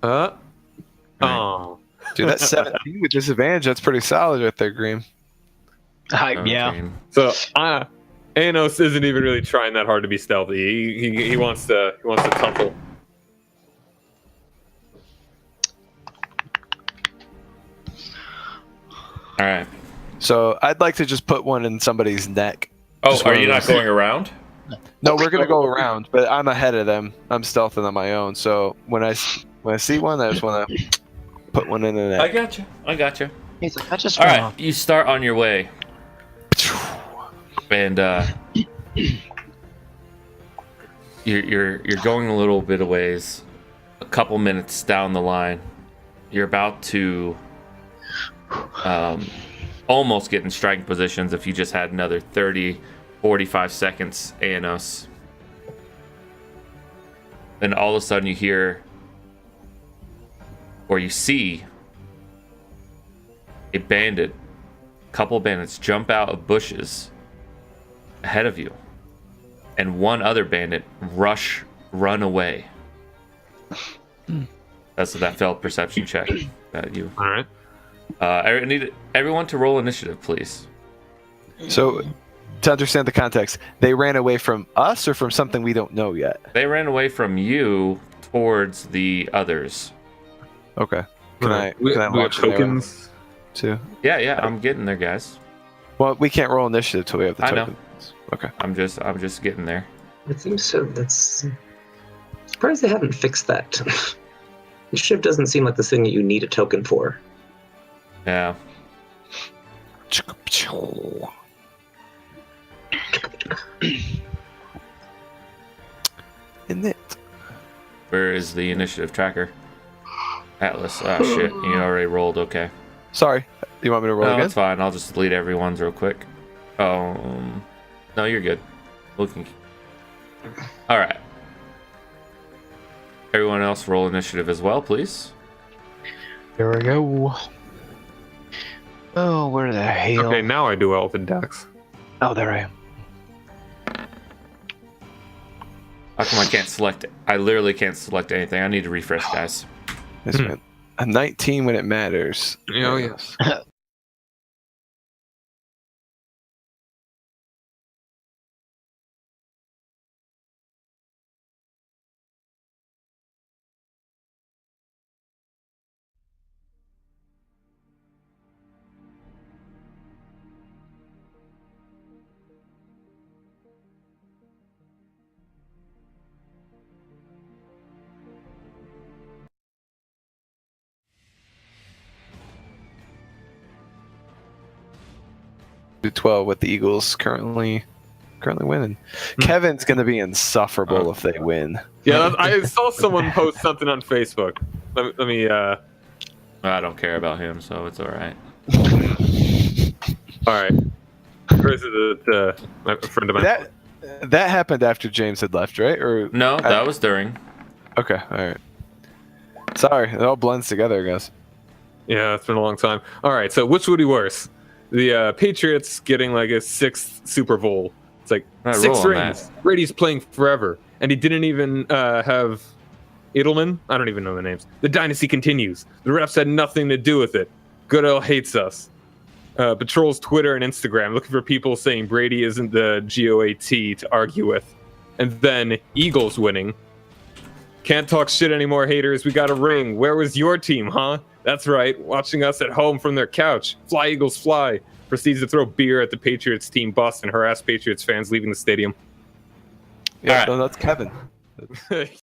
Oh. Dude, that's 17 with disadvantage. That's pretty solid right there, Green. Yeah. Okay. So Anos isn't even really trying that hard to be stealthy. He wants to tussle. All right. So I'd like to just put one in somebody's neck. Oh, Just are one you of not those. going around? No, we're gonna go around, but I'm ahead of them. I'm stealthing on my own. So when I see one, I just want to put one in the neck. I got you. He's like, I just All want right, you start on your way, and you're going a little bit of ways. A couple minutes down the line, you're about to almost get in striking positions if you just had another 30, 45 seconds, Anos. Then all of a sudden you hear, or you see, a couple bandits jump out of bushes ahead of you, and one other bandit run away. That's that failed perception check that you. All right. I need everyone to roll initiative, please. So to understand the context, they ran away from us or from something we don't know yet. They ran away from you towards the others. Okay. Can I we have launch an arrow tokens? too? Yeah, I'm getting there, guys. Well, we can't roll initiative till we have the I know. tokens. Okay. I'm just getting there. It seems so. That's surprised they haven't fixed that. Initiative doesn't seem like the thing that you need a token for. Yeah. In it. Where is the initiative tracker? Atlas. Oh shit, you already rolled. Okay. Sorry. You want me to roll No, again? that's fine. I'll just delete everyone's real quick. No, you're good. Looking. All right. Everyone else roll initiative as well, please. Here we go. Oh, where the hell? Okay, now I do Elven Dex. Oh, there I am. How come I can't select it? I literally can't select anything. I need to refresh, guys. This man. A 19 when it matters. Oh, yes. Do 12 with the Eagles currently winning. Kevin's gonna be insufferable if they win. Yeah, I saw someone post something on Facebook. Let me I don't care about him, so it's all right. all right. Where is it? My friend of mine. That happened after James had left, right? Or No, that was during. okay, all right. Sorry, it all blends together, I guess. Yeah, it's been a long time. All right, so which would be worse? The Patriots getting like a 6th Super Bowl. It's like I 6 roll on rings. Brady's playing forever, and he didn't even have Edelman. I don't even know the names. The dynasty continues. The refs had nothing to do with it. Goodell hates us. Patrols Twitter and Instagram looking for people saying Brady isn't the GOAT to argue with. And then Eagles winning. Can't talk shit anymore, haters. We got a ring. Where was your team, huh? That's right. Watching us at home from their couch. Fly, Eagles, fly. Proceeds to throw beer at the Patriots team bus and harass Patriots fans leaving the stadium. Yeah, All right. so that's Kevin.